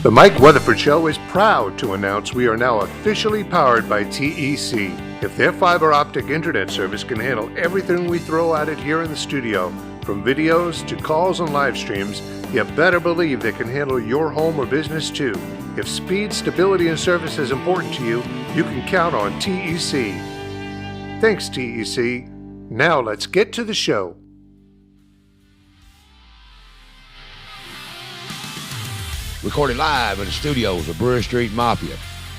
The Mike Weatherford Show is proud to announce we are now officially powered by TEC. If their fiber optic internet service can handle everything we throw at it here in the studio, from videos to calls and live streams, you better believe they can handle your home or business too. If speed, stability, and service is important to you, you can count on TEC. Thanks, TEC. Now let's get to the show. Recorded live in the studios of Brewer Street Mafia.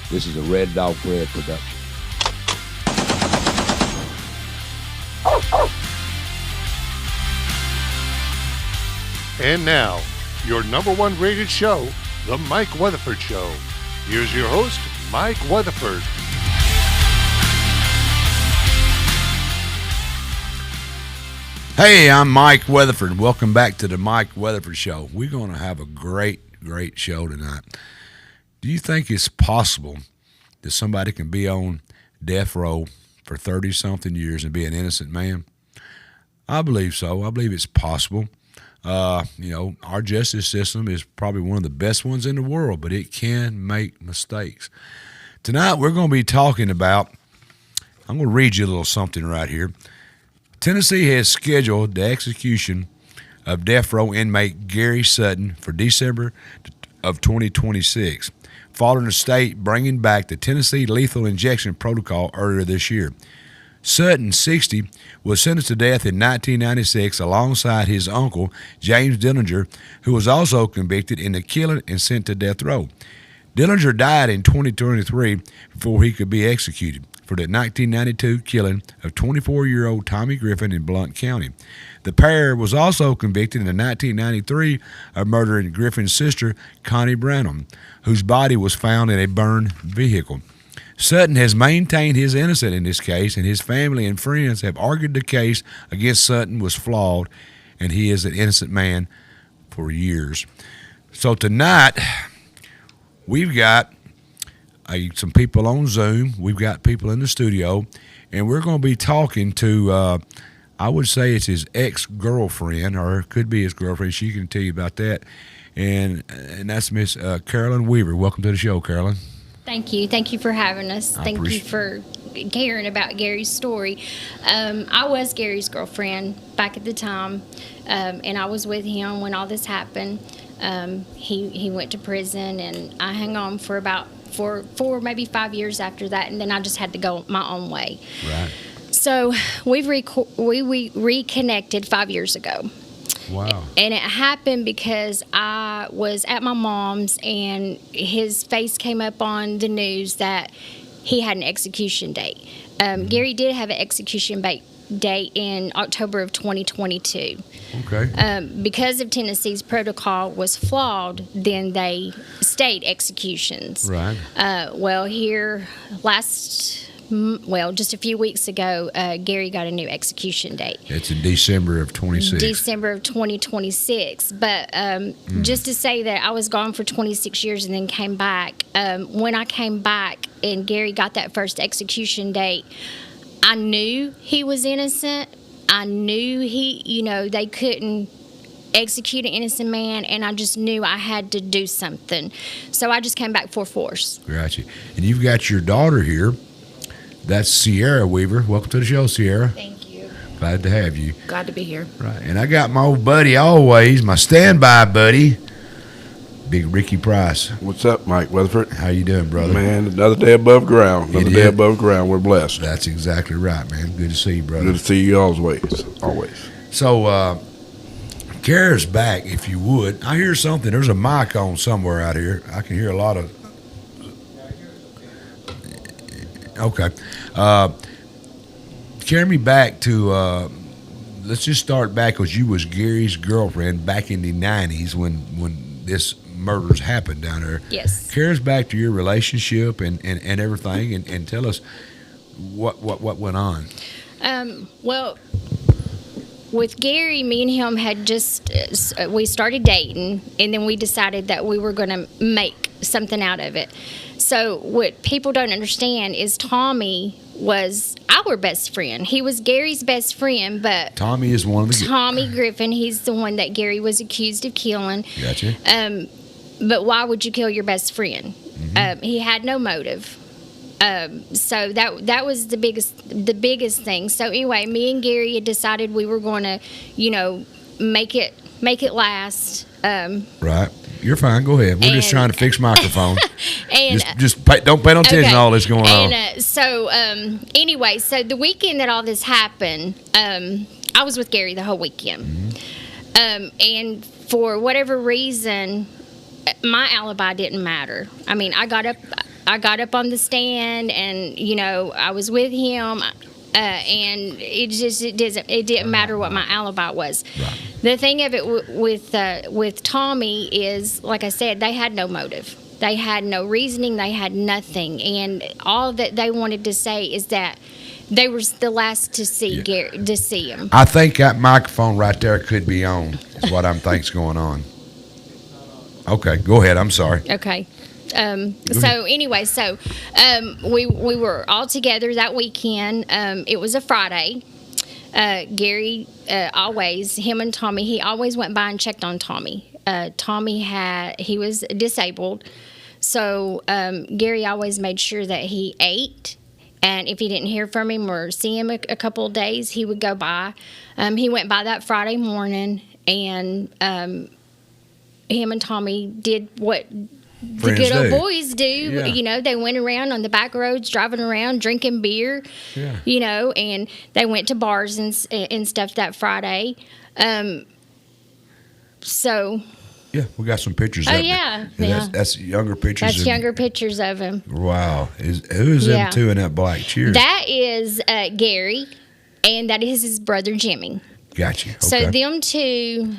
This is a Red Dog Fred production. And now, your number one rated show, The Mike Weatherford Show. Here's your host, Mike Weatherford. Hey, I'm Mike Weatherford. Welcome back to the Mike Weatherford Show. We're going to have a great show tonight. Do you think it's possible that somebody can be on death row for 30-something years and be an innocent man? I believe so. I believe it's possible. Our justice system is probably one of the best ones in the world, but it can make mistakes. Tonight we're going to be talking about, I'm going to read you a little something right here. Tennessee has scheduled the execution of death row inmate Gary Sutton for December of 2026, following the state bringing back the Tennessee lethal injection protocol earlier this year. Sutton, 60, was sentenced to death in 1996 alongside his uncle, James Dillinger, who was also convicted in the killing and sent to death row. Dillinger died in 2023 before he could be executed for the 1992 killing of 24-year-old Tommy Griffin in Blount County. The pair was also convicted in 1993 of murdering Griffin's sister, Connie Branham, whose body was found in a burned vehicle. Sutton has maintained his innocence in this case, and his family and friends have argued the case against Sutton was flawed, and he is an innocent man for years. So tonight, we've got some people on Zoom. We've got people in the studio, and we're going to be talking to, I would say it's his ex-girlfriend, or it could be his girlfriend. She can tell you about that. And that's Miss Carolyn Weaver. Welcome to the show, Carolyn. Thank you. Thank you for having us. Thank you for caring about Gary's story. I was Gary's girlfriend back at the time, and I was with him when all this happened. He went to prison, and I hung on for about four, maybe 5 years after that, and then I just had to go my own way. Right. So we reconnected 5 years ago. Wow. And it happened because I was at my mom's, and his face came up on the news that he had an execution date. Gary did have an execution date in October of 2022. Okay. Because of Tennessee's protocol was flawed, then they stayed executions. Right. Just a few weeks ago, Gary got a new execution date. It's in December of 26. December of 2026. But just to say that I was gone for 26 years and then came back, when I came back and Gary got that first execution date, I knew he was innocent. I knew they couldn't execute an innocent man, and I just knew I had to do something. So I just came back full force. Gotcha. And you've got your daughter here. That's Sierra Weaver. Welcome to the show, Sierra. Thank you. Glad to have you. Glad to be here. Right. And I got my old buddy always, my standby buddy, Big Ricky Price. What's up, Mike Weatherford? How you doing, brother? Man, another day above ground. Another day above ground. We're blessed. That's exactly right, man. Good to see you, brother. Good to see you always. Always. So, Kara's back, if you would. I hear something. There's a mic on somewhere out here. I can hear a lot of... Okay. Carry me back to... let's just start back, because you was Gary's girlfriend back in the 90s when this murders happened down there. Yes. Carry us back to your relationship and everything, and tell us what went on. Well, with Gary, me and him had just, we started dating, and then we decided that we were going to make something out of it. So what people don't understand is Tommy was our best friend. He was Gary's best friend, but Tommy is one of the... Tommy Griffin, he's the one that Gary was accused of killing. Gotcha. but why would you kill your best friend? He had no motive. So that was the biggest thing. So anyway, me and Gary had decided we were going to, make it last. Right. You're fine. Go ahead. We're just trying to fix microphone. And don't pay no attention to all this going on. And anyway, so the weekend that all this happened, I was with Gary the whole weekend. And for whatever reason, my alibi didn't matter. I mean, I got up on the stand, and I was with him, and it didn't matter what my alibi was. Right. The thing of it with Tommy is, like I said, they had no motive. They had no reasoning. They had nothing, and all that they wanted to say is that they were the last to see Gary, to see him. I think that microphone right there could be on. Is what I'm think's going on. Okay, go ahead. I'm sorry. Okay. Anyway, we were all together that weekend. It was a Friday. Gary him and Tommy, he always went by and checked on Tommy. Tommy he was disabled, so Gary always made sure that he ate. And if he didn't hear from him or see him a couple of days, he would go by. He went by that Friday morning, and him and Tommy did what the good old boys do. Yeah. They went around on the back roads, driving around, drinking beer, and they went to bars and stuff that Friday. Yeah, we got some pictures. Oh, yeah. That's younger pictures. That's younger pictures of him. Wow. Who's them two in that black? Cheers. That is Gary, and that is his brother Jimmy. Gotcha. Okay. So them two,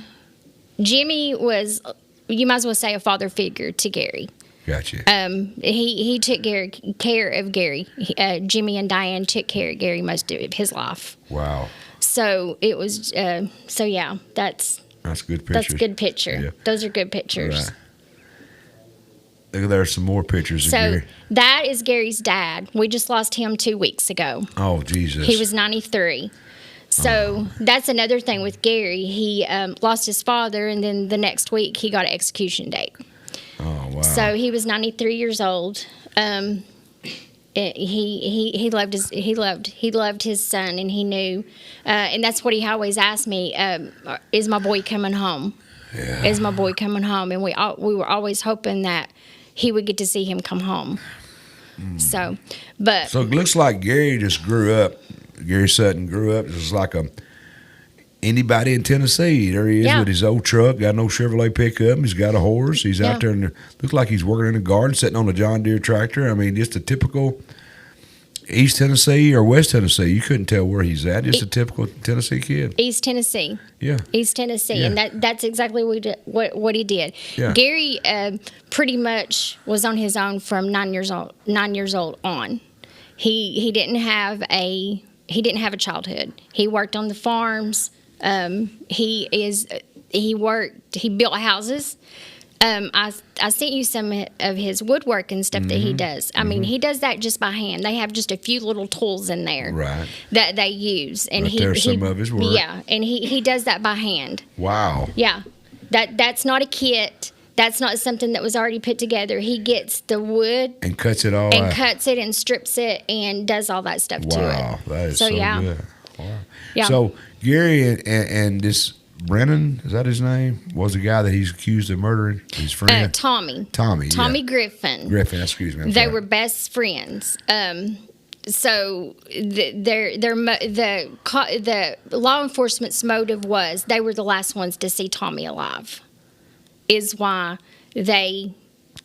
Jimmy was, you might as well say, a father figure to Gary. Gotcha. He took care of Gary. Jimmy and Diane took care of Gary most of his life. Wow. So it was. That's good pictures. That's a good picture. Yeah. Those are good pictures. Right. There's some more pictures of Gary. That is Gary's dad. We just lost him 2 weeks ago. Oh, Jesus. He was 93. So that's another thing with Gary. He lost his father, and then the next week he got an execution date. Oh, wow. So he was 93 years old. He loved his son, and he knew, and that's what he always asked me: "Is my boy coming home? Yeah. Is my boy coming home?" And we were always hoping that he would get to see him come home. So it looks like Gary just grew up. Gary Sutton grew up just like anybody in Tennessee. There he is with his old truck, got no Chevrolet pickup. He's got a horse. He's out there, and looks like he's working in the garden, sitting on a John Deere tractor. I mean, just a typical East Tennessee or West Tennessee. You couldn't tell where he's at. Just a typical Tennessee kid. East Tennessee. Yeah. East Tennessee, and that's exactly what he did. Yeah. Gary pretty much was on his own from 9 years old on. He didn't have a childhood. He worked on the farms. He built houses. I sent you some of his woodwork and stuff that he does. I mean, he does that just by hand. They have just a few little tools in there that they use, and there's some of his work. Yeah, and he does that by hand. Wow. Yeah, that's not a kit. That's not something that was already put together. He gets the wood and cuts it all out. Cuts it and strips it and does all that stuff to it. Wow, that is so good. Wow. Yeah. So Gary and this Brennan, is that his name? Was the guy that he's accused of murdering his friend? Tommy. Tommy Griffin. Excuse me. They were best friends. So the law enforcement's motive was they were the last ones to see Tommy alive. Is why they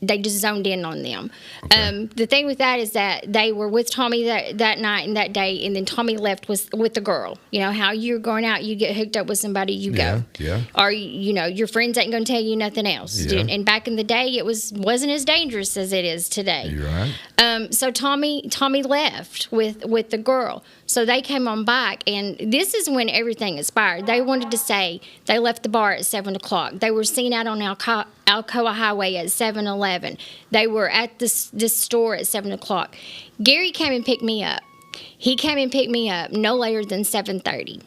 just zoned in on them. Okay. The thing with that is that they were with Tommy that night and that day, and then Tommy left with the girl. You know how you're going out, you get hooked up with somebody, you go. Yeah. Or your friends ain't going to tell you nothing else. Yeah. And back in the day, it wasn't as dangerous as it is today. You're right. So Tommy left with the girl. So they came on back, and this is when everything expired. They wanted to say they left the bar at 7 o'clock. They were seen out on Alcoa Highway at 7-Eleven. They were at this store at 7 o'clock. Gary came and picked me up. He came and picked me up no later than 7:30.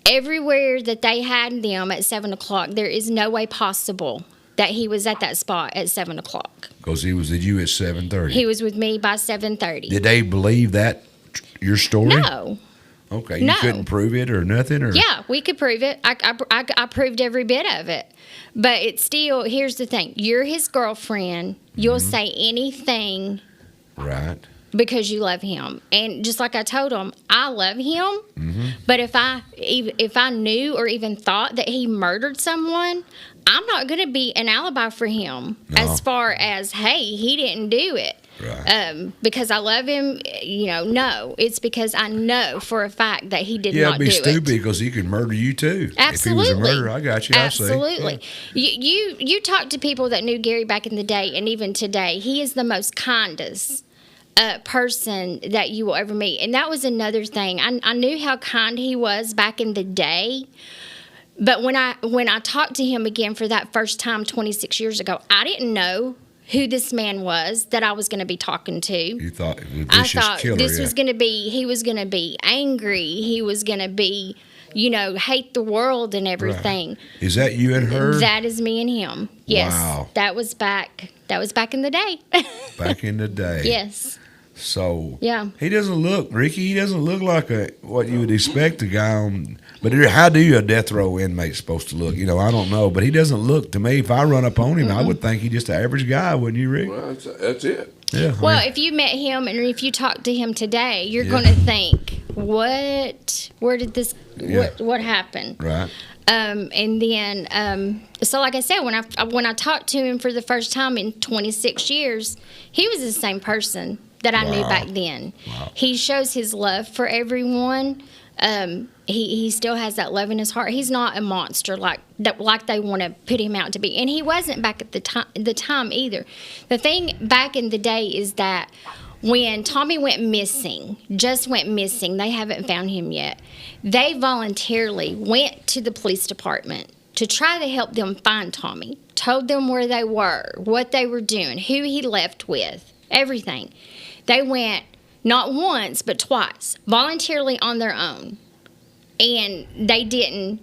Everywhere that they had them at 7 o'clock, there is no way possible that he was at that spot at 7 o'clock. Because he was with you at 7:30. He was with me by 7:30. Did they believe that, your story? No. Okay, you No. couldn't prove it or nothing? Or Yeah, we could prove it. I proved every bit of it. But it's still, here's the thing. You're his girlfriend. You'll say anything Right. because you love him. And just like I told him, I love him. But if I knew or even thought that he murdered someone, I'm not going to be an alibi for him as far as, hey, he didn't do it. Right. Because I love him, no. It's because I know for a fact that he did not do it. Yeah, it'd be stupid because he could murder you too. Absolutely. If he was a murderer, I got you. Absolutely. I see. You talk to people that knew Gary back in the day, and even today, he is the most kindest person that you will ever meet. And that was another thing. I knew how kind he was back in the day. But when I talked to him again for that first time 26 years ago, I didn't know who this man was that I was going to be talking to. You thought it was a I vicious thought killer, this was going to be, he was going to be angry. He was going to be, hate the world and everything. Right. Is that you and her? That is me and him. Yes. Wow. That was back in the day. Back in the day. Yes. So Yeah. he doesn't look, Ricky, he doesn't look like what you would expect a guy on. But how do a death row inmate supposed to look? I don't know. But he doesn't look, to me, if I run up on him, I would think he's just an average guy, wouldn't you, Rick? Well, that's it. Yeah. Well, if you met him and if you talk to him today, you're going to think, where did this, what happened? Right. And then, so like I said, when I talked to him for the first time in 26 years, he was the same person that I knew back then. Wow. He shows his love for everyone. He still has that love in his heart. He's not a monster like they want to put him out to be, and he wasn't back at the time either. The thing back in the day is that when Tommy went missing, they haven't found him yet. They voluntarily went to the police department to try to help them find Tommy. Told them where they were, what they were doing, who he left with, everything. They went not once but twice, voluntarily on their own, and they didn't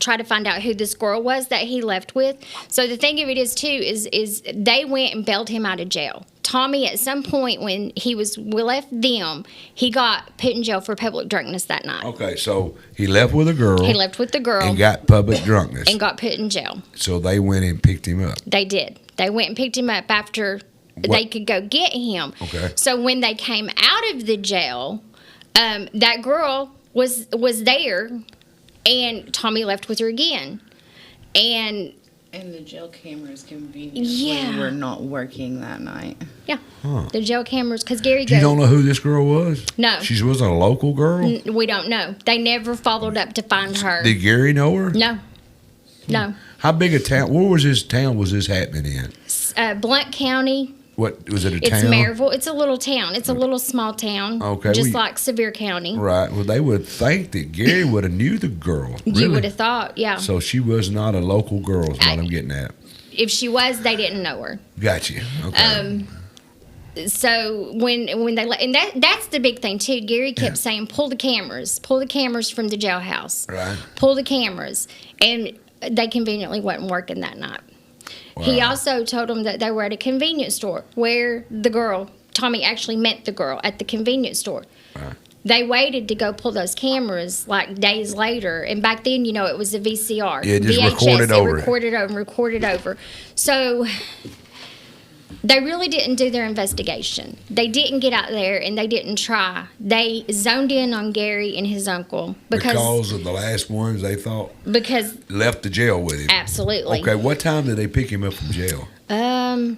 try to find out who this girl was that he left with. So the thing of it is too is they went and bailed him out of jail. Tommy, at some point when we left them, he got put in jail for public drunkenness that night. Okay, so he left with a girl. He left with the girl and got public drunkenness. and got put in jail. So they went and picked him up. They did. They went and picked him up after they could go get him. Okay. So when they came out of the jail, that girl was there, and Tommy left with her again. And the jail cameras conveniently were not working that night. yeah, the jail cameras, because Gary You don't know who this girl was? No. She wasn't a local girl? we don't know. They never followed up to find her. Did Gary know her? No. How big a town? Where was this town was this happening in? Blount County. What, was it a It's town? Maryville. It's a little town. It's a little small town. Okay, Just like Sevier County. Right. Well, they would think that Gary would have knew the girl. You Really? would have thought, yeah. So she was not a local girl is what I'm getting at. If she was, they didn't know her. Gotcha. Okay. So when they and that's the big thing too. Gary kept saying, pull the cameras from the jailhouse, Right. pull the cameras, and they conveniently wasn't working that night. He also told them that they were at a convenience store where the girl, Tommy actually met the girl at the convenience store. Right. They waited to go pull those cameras like days later, and back then, it was a VCR. Yeah, just VHS, recorded they over. recorded over. So they really didn't do their investigation. They didn't get out there and they didn't try. They zoned in on Gary and his uncle Because of the last ones they thought because left the jail with him. absolutely. Okay, what time did they pick him up from jail? I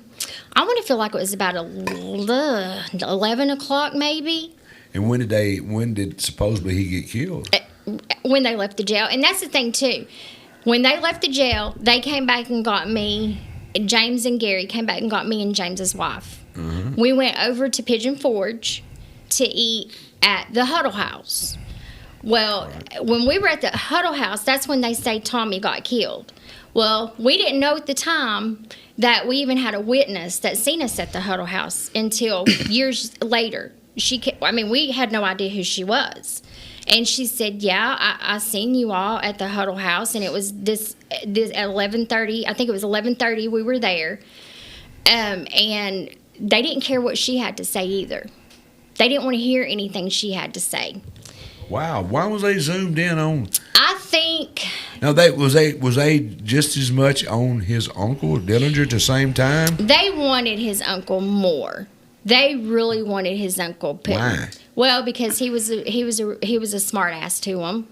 want to feel like it was about 11 o'clock maybe. And when did supposedly he get killed? When they left the jail. And that's the thing too. When they left the jail, they came back and got me. James and Gary came back and got me and James's wife. Mm-hmm. We went over to Pigeon Forge to eat at the Huddle House. Well, when we were at the Huddle House, that's when they say Tommy got killed. Well, we didn't know at the time that we even had a witness that seen us at the Huddle House until years later. We had no idea who she was. And she said, yeah, I seen you all at the Huddle House, and it was this at 11:30. I think it was 11:30 we were there. And they didn't care what she had to say either. They didn't want to hear anything she had to say. Wow. Why was they zoomed in on? I think. Now, was they just as much on his uncle, Dillinger, at the same time? They wanted his uncle more. They really wanted his uncle. Why? Well, because he was a smart ass to him.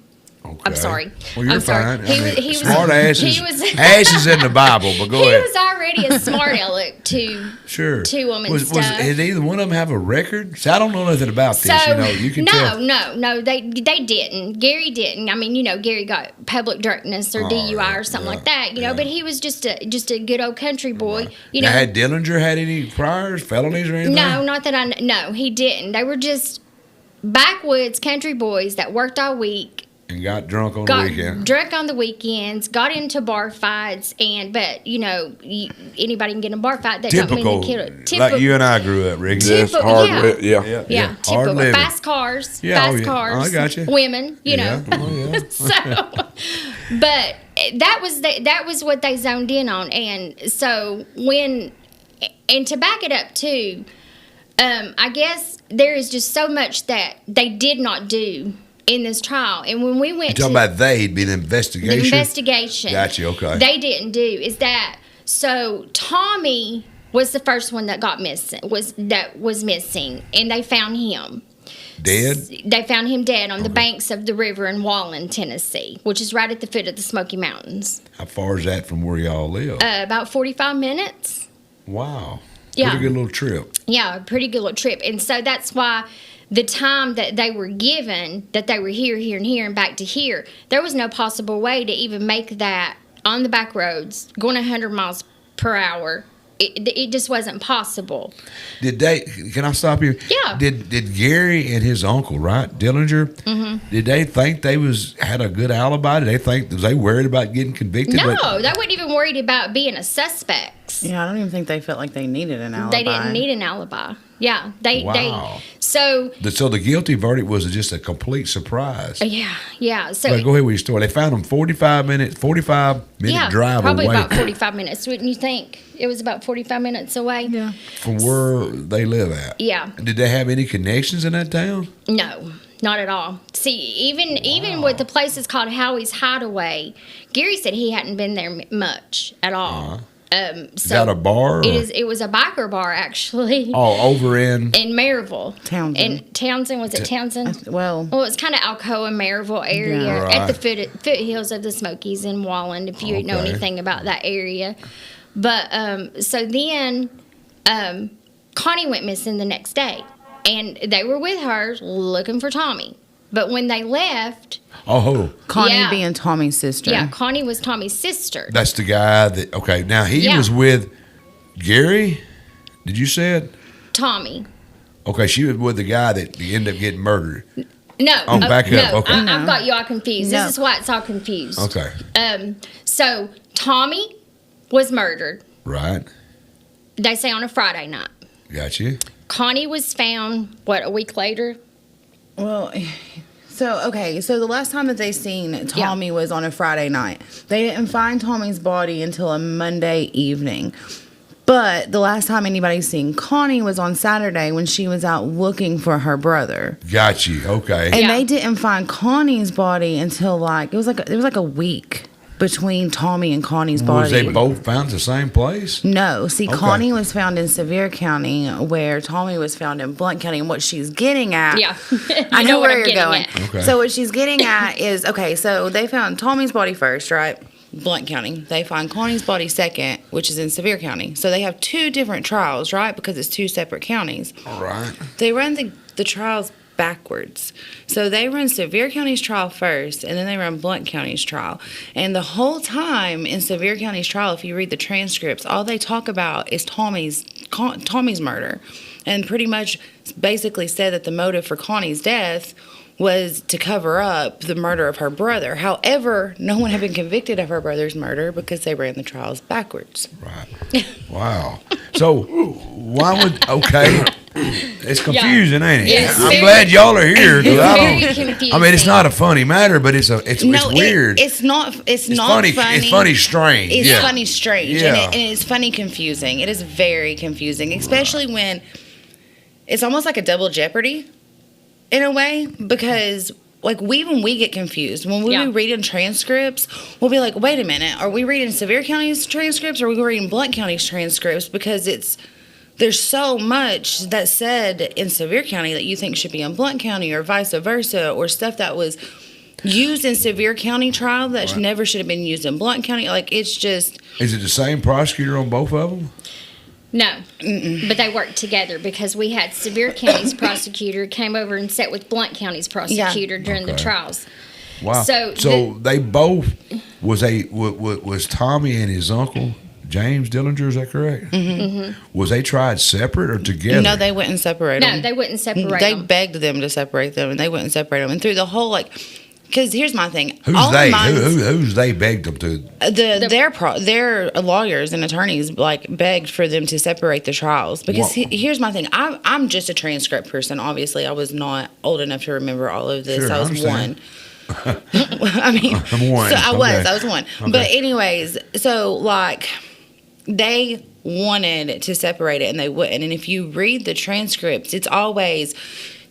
Okay. I'm sorry. Well, you're I'm sorry. fine. He was smart ass he was ass is in the Bible, but go he ahead. was already a smart aleck to them and stuff. Did either one of them have a record? See, I don't know nothing about this. So, You can tell. No, they didn't. Gary didn't. I mean, Gary got public drunkenness or DUI or something like that. But he was just a good old country boy. Now, had Dillinger had any priors, felonies, or anything? No, not that no, he didn't. They were just backwoods country boys that worked all week. And got drunk on the weekend. Drunk on the weekends, got into bar fights, but anybody can get in a bar fight. That don't mean they kill it. Like you and I grew up, Ricky. That's hard. Yeah. Hard Typical. living. Fast cars. cars. Oh, I got you. Women, Yeah. Oh, yeah. But that was what they zoned in on, and so and to back it up too, I guess there is just so much that they did not do in this trial. And when we went You're talking about they'd be the investigation? The investigation. Gotcha, okay. They didn't do is that. So Tommy was the first one that got missing, was missing, and they found him. Dead? They found him dead on the banks of the river in Wallen, Tennessee, which is right at the foot of the Smoky Mountains. How far is that from where y'all live? About 45 minutes. Wow. Yeah. Pretty good little trip. Yeah, a pretty good little trip. And so that's why the time that they were given, that they were here, and back to here, there was no possible way to even make that on the back roads, going 100 miles per hour. It just wasn't possible. Did they? Can I stop you? Yeah. Did Gary and his uncle, right, Dillinger? Mm-hmm. Did they think they had a good alibi? Did they think was they worried about getting convicted? No, they weren't even worried about being a suspect. Yeah, I don't even think they felt like they needed an alibi. They didn't need an alibi. Yeah, Wow. So the guilty verdict was just a complete surprise. Yeah. So go ahead with your story. They found him 45 minute drive probably away. about 45 minutes, wouldn't you think? It was about 45 minutes away. Yeah. From where they live at. Yeah. Did they have any connections in that town? No, not at all. See, even with the place is called Howie's Hideaway, Gary said he hadn't been there much at all. Uh-huh. Is that a bar? It was a biker bar, actually. Oh, over in Maryville. Townsend. Was it Townsend? Well, it's kind of Alcoa, Maryville area, Yeah. Right. at the foothills of the Smokies in Wallen, if you know Okay. anything about that area. But so then Connie went missing the next day, and they were with her looking for Tommy. But when they left, Connie Yeah. being Tommy's sister. yeah, Connie was Tommy's sister. that's the guy that. Okay, now he Yeah. was with Gary. Did you say it? Tommy. Okay, she was with the guy that ended up getting murdered. No. Oh, back up, No, okay. I've got you all confused. No. This is why it's all confused. Okay, So Tommy was murdered, right. they say, on a Friday night. Got you. Connie was found, a week later? Well, so the last time that they seen Tommy was on a Friday night. They didn't find Tommy's body until a Monday evening. But the last time anybody seen Connie was on Saturday when she was out looking for her brother. Got you. Okay. And Yeah. they didn't find Connie's body until it was like a week between Tommy and Connie's body. Was they both found the same place? No. See, Okay. Connie was found in Sevier County, where Tommy was found in Blount County. And what she's getting at... Yeah. I know what where I'm you're getting going. at. Okay. So what she's getting at is, so they found Tommy's body first, right? Blount County. They find Connie's body second, which is in Sevier County. So they have two different trials, right? Because it's two separate counties. All right. They run the trials backwards. So they run Sevier County's trial first, and then they run Blount County's trial. And the whole time in Sevier County's trial, if you read the transcripts, all they talk about is Tommy's murder, and pretty much basically said that the motive for Connie's death was to cover up the murder of her brother. However, no one had been convicted of her brother's murder because they ran the trials backwards. Right. Wow. So why would it's confusing, ain't it? Yes. I'm glad y'all are here. 'Cause I very don't. confusing. I mean, it's not a funny matter, but it's weird. It's not. It's not funny. funny. It's funny, strange. It's yeah. funny, strange, Yeah. and it's funny, confusing. It is very confusing, especially when it's almost like a double jeopardy in a way, because like when we get confused when we Yeah. read in transcripts, we'll be like, wait a minute, are we reading Sevier County's transcripts or are we reading Blount County's transcripts? Because there's so much that's said in Sevier County that you think should be in Blount County or vice versa, or stuff that was used in Sevier County trial that never should have been used in Blount County. Like, it's just... Is it the same prosecutor on both of them? No, but they worked together because we had Sevier County's prosecutor came over and sat with Blount County's prosecutor during the trials. Wow. So they both was Tommy and his uncle James Dillinger, is that correct? Mm-hmm. Was they tried separate or together? No, they wouldn't separate them. No, they wouldn't separate They them. begged them to separate them, and they wouldn't separate them. And through the whole, like, because here's my thing. Who's they? Who's they begged them to? Their lawyers and attorneys like begged for them to separate the trials, because here's my thing. I'm just a transcript person. Obviously, I was not old enough to remember all of this. Sure, I was understand. one. I mean, I'm one. So I Okay. was one. Okay. But anyways, so like they wanted to separate it and they wouldn't. And if you read the transcripts, it's always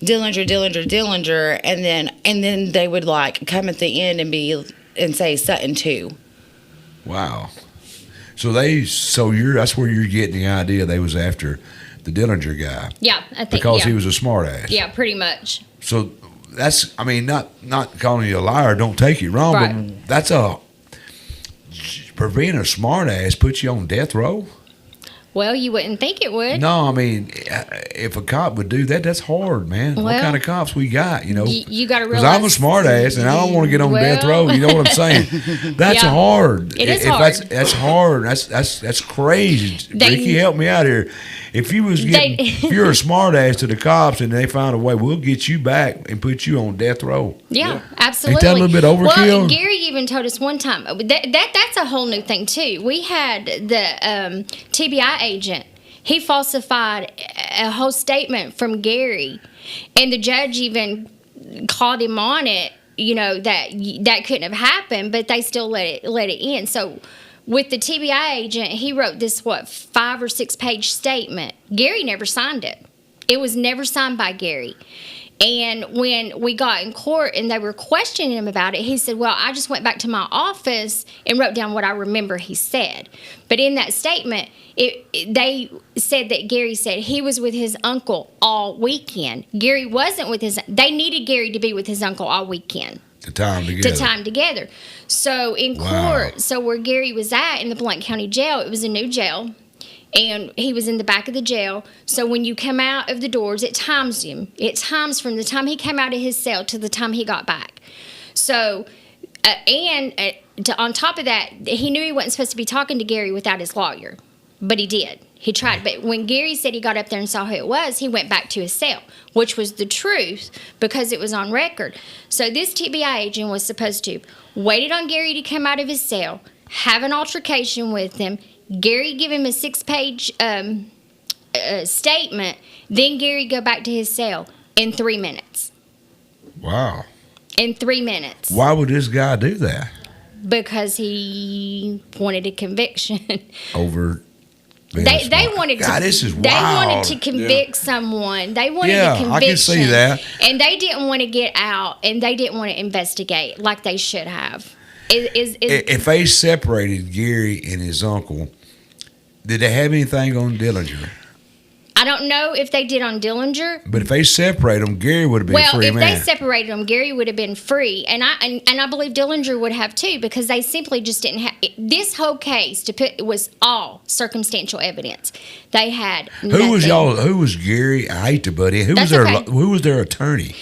Dillinger, and then they would like come at the end and say Sutton too. Wow. So that's where you're getting the idea they was after the Dillinger guy. Yeah, I think because he was a smart ass. Yeah, pretty much. So that's, I mean, not calling you a liar, don't take it wrong, Right. but that's for being a smart ass puts you on death row? Well, you wouldn't think it would. No, I mean, if a cop would do that, that's hard, man. What Well, kind of cops we got, you know? You got to Because realize. I'm a smart ass and I don't want to get on death row. You know what I'm saying? That's Yeah. hard. It is If hard. That's hard. That's crazy. Ricky, help me out here. If you was getting, if you're a smart ass to the cops and they found a way, we'll get you back and put you on death row. Yeah, absolutely. Ain't that a little bit overkill? Well, Gary even told us one time that's a whole new thing too. We had the TBI agent. He falsified a whole statement from Gary, and the judge even called him on it. You know that couldn't have happened, but they still let it in. So with the TBI agent, he wrote this 5 or 6 page statement. Gary never signed it. It was never signed by Gary. And when we got in court and they were questioning him about it, he said, well, I just went back to my office and wrote down what I remember he said. But in that statement, they said that Gary said he was with his uncle all weekend. Gary wasn't with they needed Gary to be with his uncle all weekend. To time together. So in court, so where Gary was at in the Blount County jail, it was a new jail. And he was in the back of the jail. So when you come out of the doors, it times him. It times from the time he came out of his cell to the time he got back. So, on top of that, he knew he wasn't supposed to be talking to Gary without his lawyer. But he did. He tried. But when Gary said he got up there and saw who it was, he went back to his cell, which was the truth because it was on record. So this TBI agent was supposed to waited on Gary to come out of his cell, have an altercation with him, Gary give him a 6-page statement, then Gary go back to his cell in 3 minutes. Wow. In 3 minutes. Why would this guy do that? Because he wanted a conviction. Over. They wanted God, to. This is they wild. wanted to convict someone. They wanted a conviction. I can see that. And they didn't want to get out, and they didn't want to investigate like they should have. If they separated Gary and his uncle, did they have anything on Dillinger? I don't know if they did on Dillinger. But if they separate them, Gary would have been free man. Well, if they separated them, Gary would have been free, and I believe Dillinger would have too, because they simply just didn't have this whole case was all circumstantial evidence. They had nothing. Who was Gary? I hate to butt in. Who was their attorney?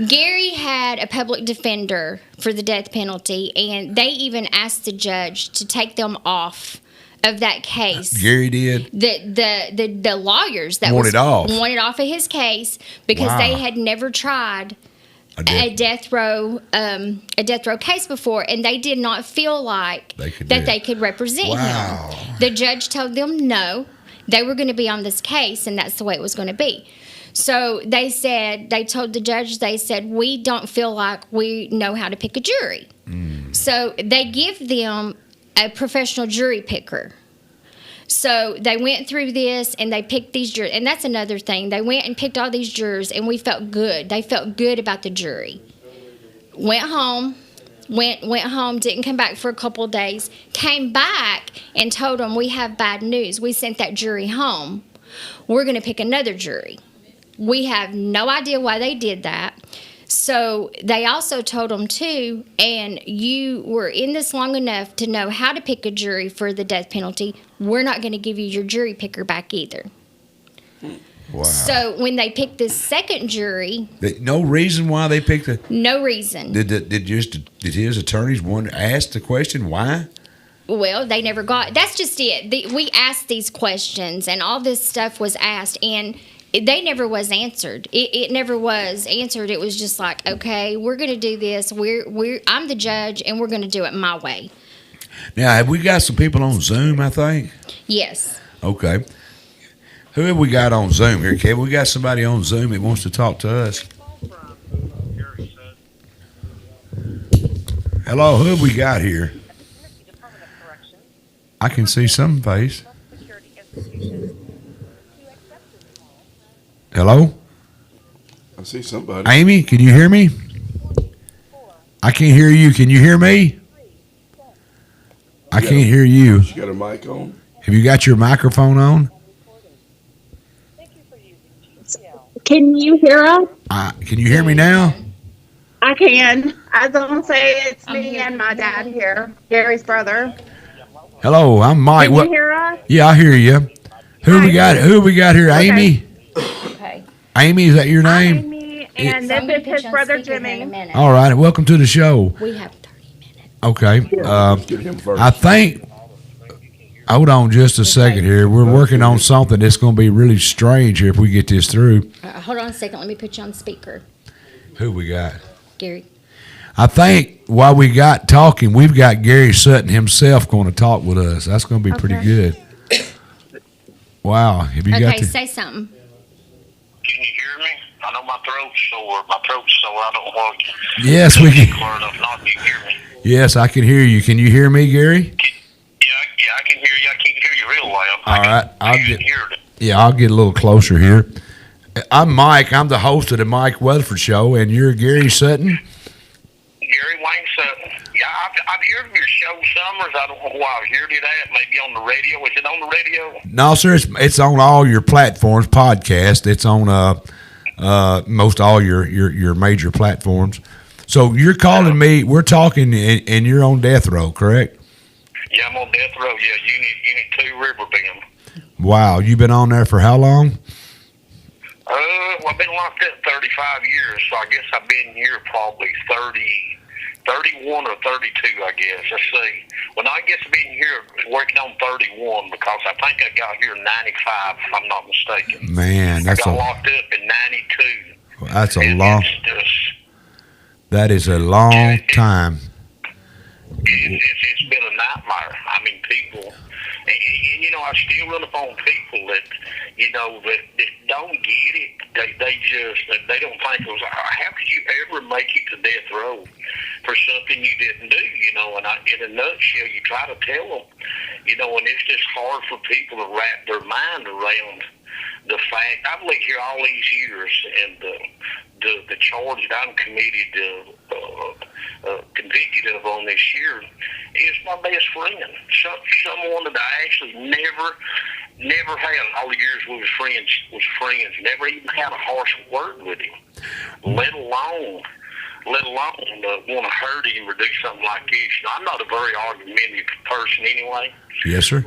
Gary had a public defender for the death penalty, and they even asked the judge to take them off of that case. Gary did? The lawyers that wanted off of his case because they had never tried a death row case before, and they did not feel like they could represent him. The judge told them no, they were going to be on this case, and that's the way it was going to be. So they told the judge, they said, we don't feel like we know how to pick a jury. So they give them a professional jury picker. So they went through this and they picked these jurors. And that's another thing. They went and picked all these jurors, and we felt good. They felt good about the jury. Went home, didn't come back for a couple of days, came back and told them, we have bad news. We sent that jury home. We're going to pick another jury. We have no idea why they did that. So they also told them, too, and you were in this long enough to know how to pick a jury for the death penalty. We're not going to give you your jury picker back either. Wow. So when they picked this second jury... No reason why they picked it? No reason. Did his attorneys ask the question why? Well, they never got... That's just it. We asked these questions, and all this stuff was asked, and... They never was answered. It never was answered. It was just like, okay, we're going to do this. I'm the judge, and we're going to do it my way. Now, have we got some people on Zoom, I think? Yes. Okay. Who have we got on Zoom here, Kevin? We got somebody on Zoom that wants to talk to us. Hello, who have we got here? I can see some face. Hello? I see somebody. Amy, can you hear me? I can't hear you. Can you hear me? I can't hear you. She got her mic on? Have you got your microphone on? Can you hear us? Can you hear me now? I can. I was going to say it's me and my dad here, Gary's brother. Hello, I'm Mike. Can you hear us? Yeah, I hear you. Who we got here? Okay. Amy? Okay. Amy, is that your name? I'm Amy, and this is his brother Jimmy. All right, welcome to the show. We have 30 minutes. Okay. Let's get him first. I think, hold on just a second here. We're working on something that's going to be really strange here if we get this through. Hold on a second. Let me put you on speaker. Who we got? Gary. I think while we got talking, we've got Gary Sutton himself going to talk with us. That's going to be pretty good. Wow. Have you got Okay, say something. Can you hear me? I know my throat's sore. I don't want to. Yes, we can. Clear enough not to hear me. Yes, I can hear you. Can you hear me, Gary? Yeah, I can hear you. I can't hear you real loud. All right, I'll I'll get a little closer here. I'm Mike. I'm the host of the Mike Weatherford Show, and you're Gary Sutton. Gary Wayne Sutton. Yeah, I've heard your show Summers. I don't know why I heard it at. Maybe on the radio. Is it on the radio? No, sir. It's on all your platforms. Podcast. It's on most all your major platforms. So you're calling me. We're talking, and you're on death row, correct? Yeah, I'm on death row. Yeah, Unit 2 River Bend. Wow, you've been on there for how long? Well, I've been locked up 35 years, so I guess I've been here probably 31 or 32, I guess. Let's see. Well, no, I guess I've been here working on 31 because I think I got here in 95, if I'm not mistaken. Man, I got locked up in 92. That's a long. That is a long time. It's been a nightmare. I mean, people, and I still run upon people that, that don't get it. They don't think it was, how could you ever make it to death row for something you didn't do, and in a nutshell, you try to tell them, and it's just hard for people to wrap their mind around the fact. I've lived here all these years, and the charge that I'm convicted of on this year is my best friend. Someone that I actually never had all the years we was friends. Never even had a harsh word with him, let alone want to hurt him or do something like this. I'm not a very argumentative person anyway. Yes, sir.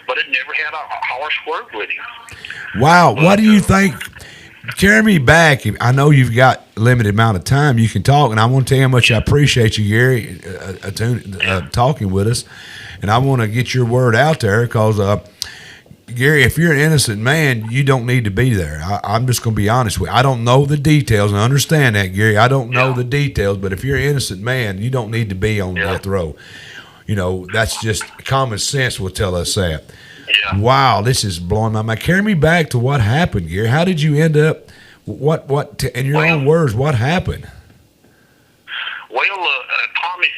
But it never had a harsh word with him. Wow. What do you think? Carry me back. I know you've got a limited amount of time you can talk, and I want to tell you how much I appreciate you, Gary, talking with us. And I want to get your word out there because Gary, if you're an innocent man, you don't need to be there. I'm just going to be honest with you. I don't know the details, and I understand that, Gary. I don't know the details, but if you're an innocent man, you don't need to be on death row. You know, that's just common sense will tell us that. Yeah. Wow, this is blowing my mind. Carry me back to what happened, Gary. How did you end up? In your own words, what happened? Well,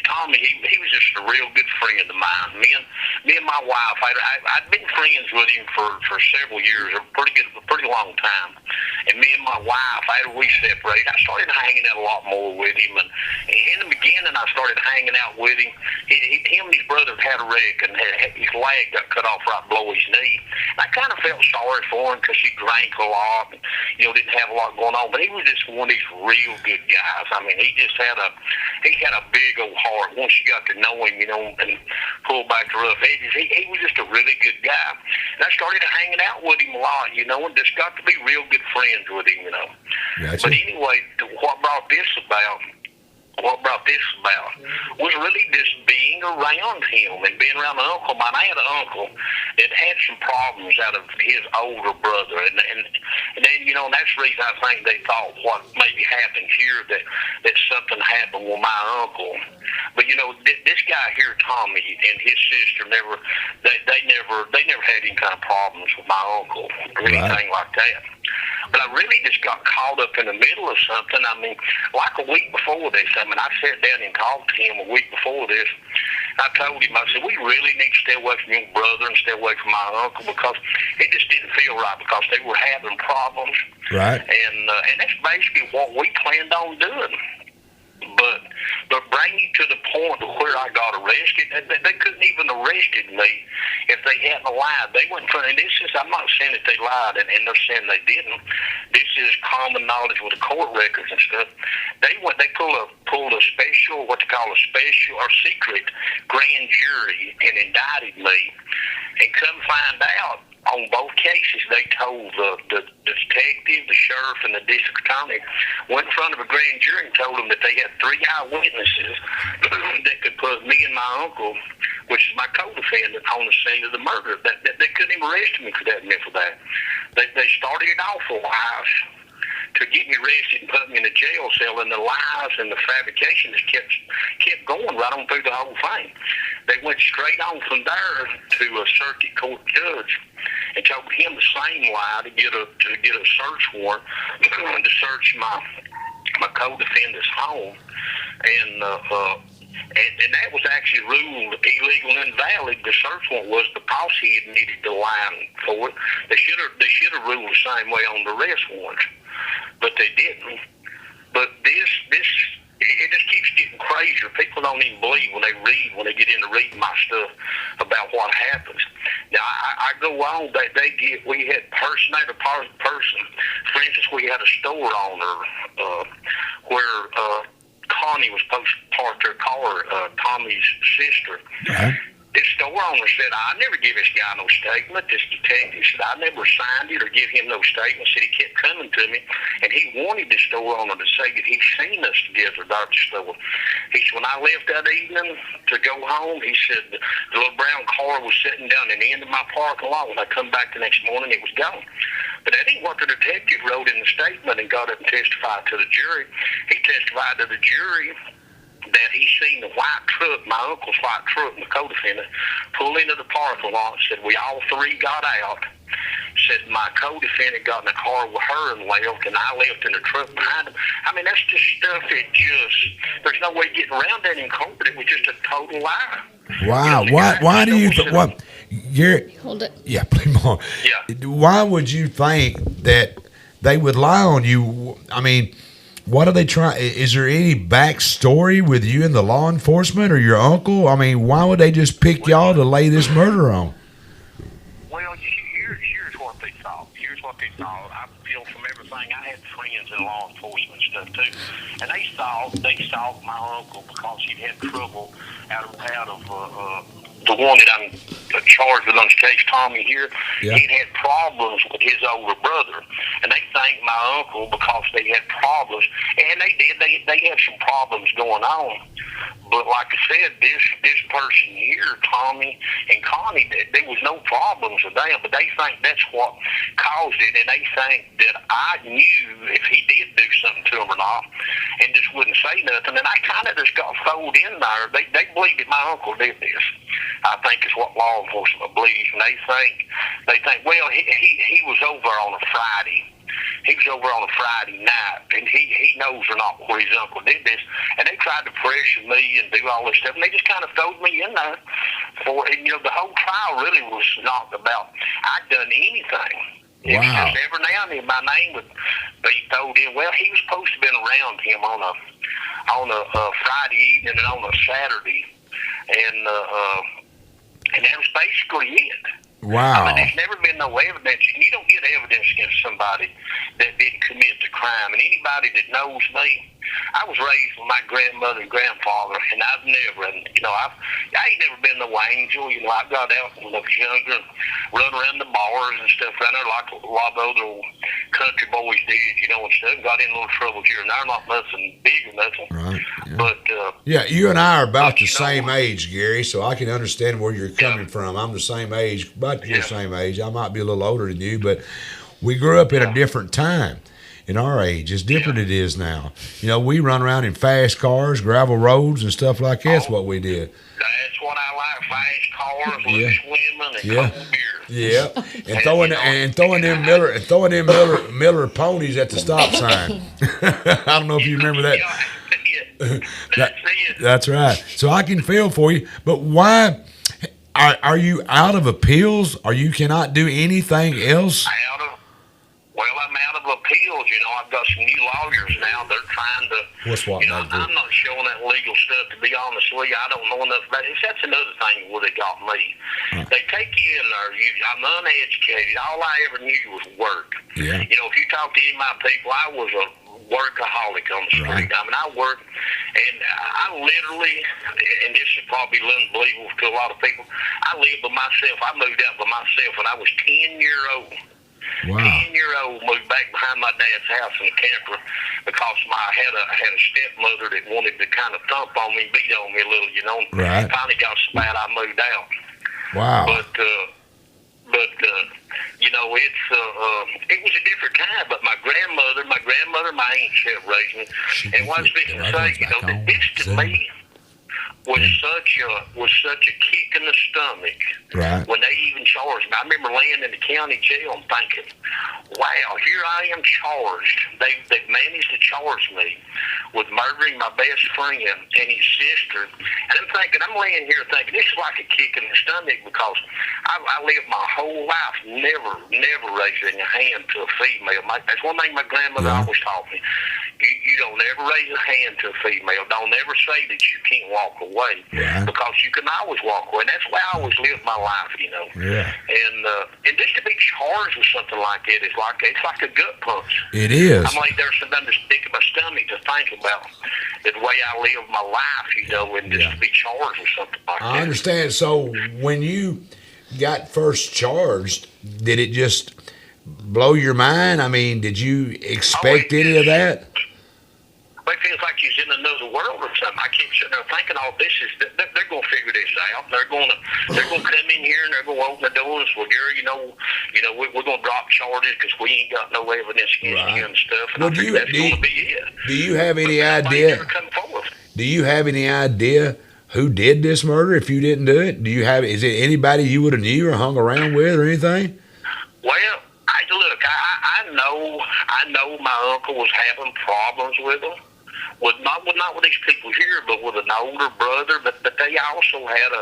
Tommy, he was just a real good friend of mine. Me and my wife, I'd been friends with him for several years, a pretty long time. And me and my wife, after we separated, I started hanging out a lot more with him. And in the beginning, I started hanging out with him. Him and his brother had a wreck, and his leg got cut off right below his knee. And I kind of felt sorry for him because he drank a lot and, didn't have a lot going on. But he was just one of these real good guys. I mean, he had a big old heart. Once you got to know him, and pull back the rough edges, he was just a really good guy. And I started hanging out with him a lot, and just got to be real good friends with him, Gotcha. But anyway, what brought this about was really just being around him and being around my uncle. I had an uncle that had some problems out of his older brother, and then that's the reason I think they thought what maybe happened here, that something happened with my uncle. But this guy here, Tommy, and his sister never had any kind of problems with my uncle or anything like that. But I really just got caught up in the middle of something. I mean, like a week before this, I sat down and talked to him a week before this. I told him, I said, we really need to stay away from your brother and stay away from my uncle because it just didn't feel right because they were having problems. Right. And that's basically what we planned on doing. But bring you to the point of where I got arrested, they couldn't even arrested me if they hadn't lied. They went for, and I'm not saying that they lied, and they're saying they didn't. This is common knowledge with the court records and stuff. They pulled a special, what they call a special or secret grand jury and indicted me, and come find out. On both cases, they told the detective, the sheriff, and the district attorney went in front of a grand jury and told them that they had 3 eyewitnesses that could put me and my uncle, which is my co-defendant, on the scene of the murder. That they couldn't even arrest me for that and for that. They started it off for lies to get me arrested and put me in a jail cell, and the lies and the fabrication just kept going right on through the whole thing. They went straight on from there to a circuit court judge and told him the same lie to get a search warrant to search my co-defendant's home, and that was actually ruled illegal and invalid. The search warrant was because he had needed the line for it. They should have ruled the same way on the arrest warrants, but they didn't. But this it just keeps getting crazier. People don't even believe when they get into reading my stuff about what happens. Now, I go on, we had personated person. For instance, we had a store owner where Connie was supposed to park her car, Tommy's sister. Uh-huh. This store owner said, I never give this guy no statement. This detective said, I never signed it or give him no statement. Said he kept coming to me, and he wanted the store owner to say that he'd seen us together at the store. He said, when I left that evening to go home, he said, the little brown car was sitting down in the end of my parking lot. When I come back the next morning, it was gone. But that ain't what the detective wrote in the statement and got up and testified to the jury. He testified to the jury that he seen the white truck, my uncle's white truck, my co-defendant, pull into the parking lot. Said we all three got out. Said my co-defendant got in the car with her and left, and I left in the truck behind him. I mean, that's just stuff that there's no way getting around that in court. It was just a total lie. Wow. Why do you what? Gary, Hold it. Yeah, please more. Yeah. Why would you think that they would lie on you? I mean, what are they trying? Is there any backstory with you and the law enforcement or your uncle? I mean, why would they just pick y'all to lay this murder on? Well, here's what they thought. I feel from everything. I had friends in law enforcement stuff too, and they thought my uncle because he'd had trouble out of the one that I'm charged with on this case, Tommy here. Yeah. He'd had problems with his older brother, and they thanked my uncle because they had problems, and they did. They they have some problems going on. But like I said, this person here, Tommy and Connie, there was no problems with them, but they think that's what caused it, and they think that I knew if he did do something to them or not, and just wouldn't say nothing. And I kind of just got thrown in there. They believe that my uncle did this. I think is what law enforcement believes, and they think well, he was over on a Friday. He was over on a Friday night, and he knows or not where his uncle did this. And they tried to pressure me and do all this stuff, and they just kind of throwed me in there for it. You know, the whole trial really was not about I'd done anything. It was just every now and then my name would be thrown in. Well, he was supposed to have been around him on a Friday evening and on a Saturday, and that was basically it. Wow. I mean, there's never been no evidence. You don't get evidence against somebody that didn't commit the crime. And anybody that knows me, I was raised with my grandmother and grandfather, and I've never, I ain't never been no angel. You know, I got out when I was younger and run around the bars and stuff around there like a lot of other country boys did, you know, and stuff. Got in a little trouble here and there, not nothing big or nothing. Right. Yeah. But, yeah, you and I are about the same age, Gary, so I can understand where you're coming from. I'm the same age, about your same age. I might be a little older than you, but we grew up in a different time. In our age, as different it is now. You know, we run around in fast cars, gravel roads, and stuff like that's what we did. That's what I like: fast cars, loose women, and cold beer. Yeah, and throwing them Miller ponies at the stop sign. I don't know if you remember that. That's right. So I can feel for you, but why are you out of appeals? Or you cannot do anything else? I'm out of appeals. You know, I've got some new lawyers now. They're trying to. I'm not showing that legal stuff, to be honest with you. I don't know enough about it. That's another thing where they got me. They take you in there. I'm uneducated. All I ever knew was work. Yeah. You know, if you talk to any of my people, I was a workaholic on the street. I mean, I worked, and I literally, and this is probably unbelievable to a lot of people, I lived by myself. I moved out by myself when I was 10-year old. Wow. 10-year-old moved back behind my dad's house in a camper because I had a stepmother that wanted to kind of thump on me, beat on me a little, you know. Right. Finally got so bad I moved out. Wow. But you know, it was a different time. But my grandmother, my aunt helped raise me. And what I was fixing to say, you know, that this to me was such a kick in the stomach. Right. When they even charged me. I remember laying in the county jail and thinking, wow, here I am charged. They've managed to charge me with murdering my best friend and his sister. And I'm laying here thinking, this is like a kick in the stomach because I lived my whole life never raising a hand to a female. That's one thing my grandmother always taught me. You don't ever raise a hand to a female. Don't ever say that you can't walk away because you can always walk away. And that's why I always lived my life, you know. Yeah. And just to be charged with something like it is it's like a gut punch. It is. I'm like, there's something to stick in my stomach to think about the way I live my life, you know, and just to be charged with something like that. I understand. So when you got first charged, did it just blow your mind? I mean, did you expect any of that? It feels like he's in another world or something. I keep sitting there thinking, they're going to figure this out. They're going to come in here and they're going to open the doors. Well, Gary, you know, we're going to drop charges because we ain't got no evidence against you and stuff. And I think that's going to be it. Do you have any idea? Do you have any idea who did this murder? If you didn't do it, is it anybody you would have knew or hung around with or anything? Well, I know my uncle was having problems with him. Not with these people here, but with an older brother. But they also had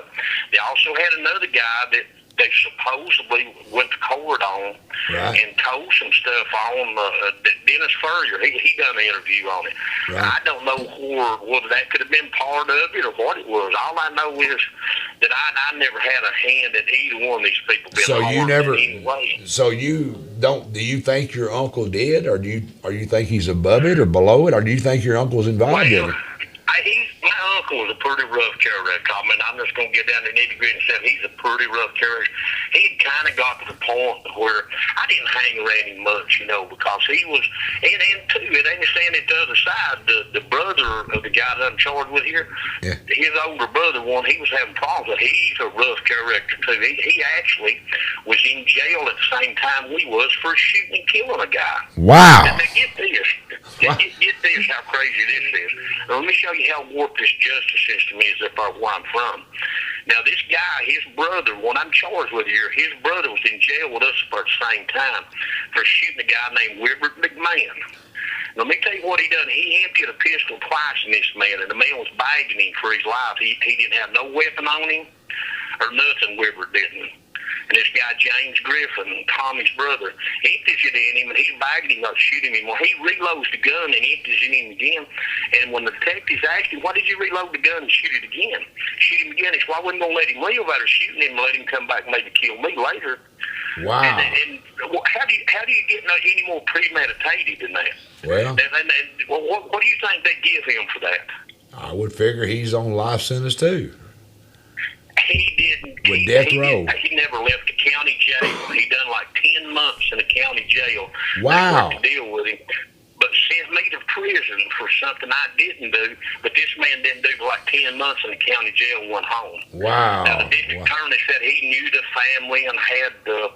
another guy that they supposedly went to court on and told some stuff on. Dennis Furrier, he done an interview on it. Right. I don't know whether that could have been part of it or what it was. All I know is that I never had a hand in either one of these people being harmed in any way. So you don't? Do you think your uncle did, or do you think he's above it or below it, or do you think your uncle's involved in it? My uncle was a pretty rough character. I mean, I'm just going to get down to nitty-gritty and say he's a pretty rough character. He kind of got to the point where I didn't hang around him much, because he was, and too, it ain't standing to the other side. The brother of the guy that I'm charged with here, his older brother, he was having problems with. He's a rough character, too. He actually was in jail at the same time we was for shooting and killing a guy. Wow. Now, get this. Get this, how crazy this is. Now, let me show you how warped this justice system is up there where I'm from. Now, this guy, his brother, when I'm charged with here, his brother was in jail with us at the same time for shooting a guy named Wilbert McMahon. Let me tell you what he done. He emptied a pistol twice in this man, and the man was begging him for his life. He didn't have no weapon on him or nothing, Wilbert didn't. And this guy, James Griffin, Tommy's brother, empties it in him, and he's begging him not to shoot him anymore. He reloads the gun and empties it in him again. And when the detectives asked him, why did you reload the gun and shoot it again? Shoot him again. He said, well, I wasn't going to let him live out of shooting him and let him come back and maybe kill me later. Wow. And how do you get any more premeditated than that? Well, what do you think they give him for that? I would figure he's on life sentence too. He didn't. With death row. He never left the county jail. He done like 10 months in the county jail. Wow. They worked to deal with him, but sent me to prison for something I didn't do. But this man didn't do like 10 months in the county jail and went home. Wow. Now, the district attorney said he knew the family and had the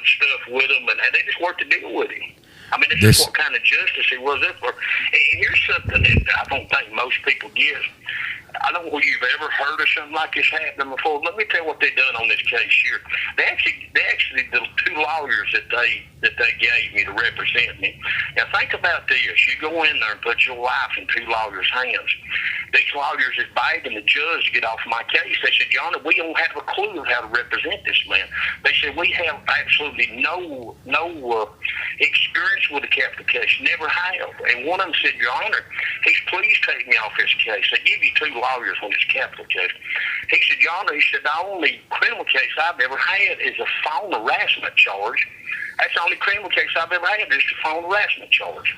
stuff with him, and they just worked to deal with him. I mean, this is what kind of justice he was up for. And here's something that I don't think most people get. I don't know if you've ever heard of something like this happening before. Let me tell you what they done on this case here. They actually the two lawyers that they gave me to represent me. Now think about this. You go in there and put your life in two lawyers' hands. These lawyers is begging the judge to get off my case. They said, John, we don't have a clue of how to represent this man. They said, we have absolutely no experience with the capital case. Never have. And one of them said, Your Honor, please take me off this case. They give you two lawyers on this capital case. He said, Your Honor, the only criminal case I've ever had is a phone harassment charge. That's the only criminal case I've ever had is the phone harassment charge.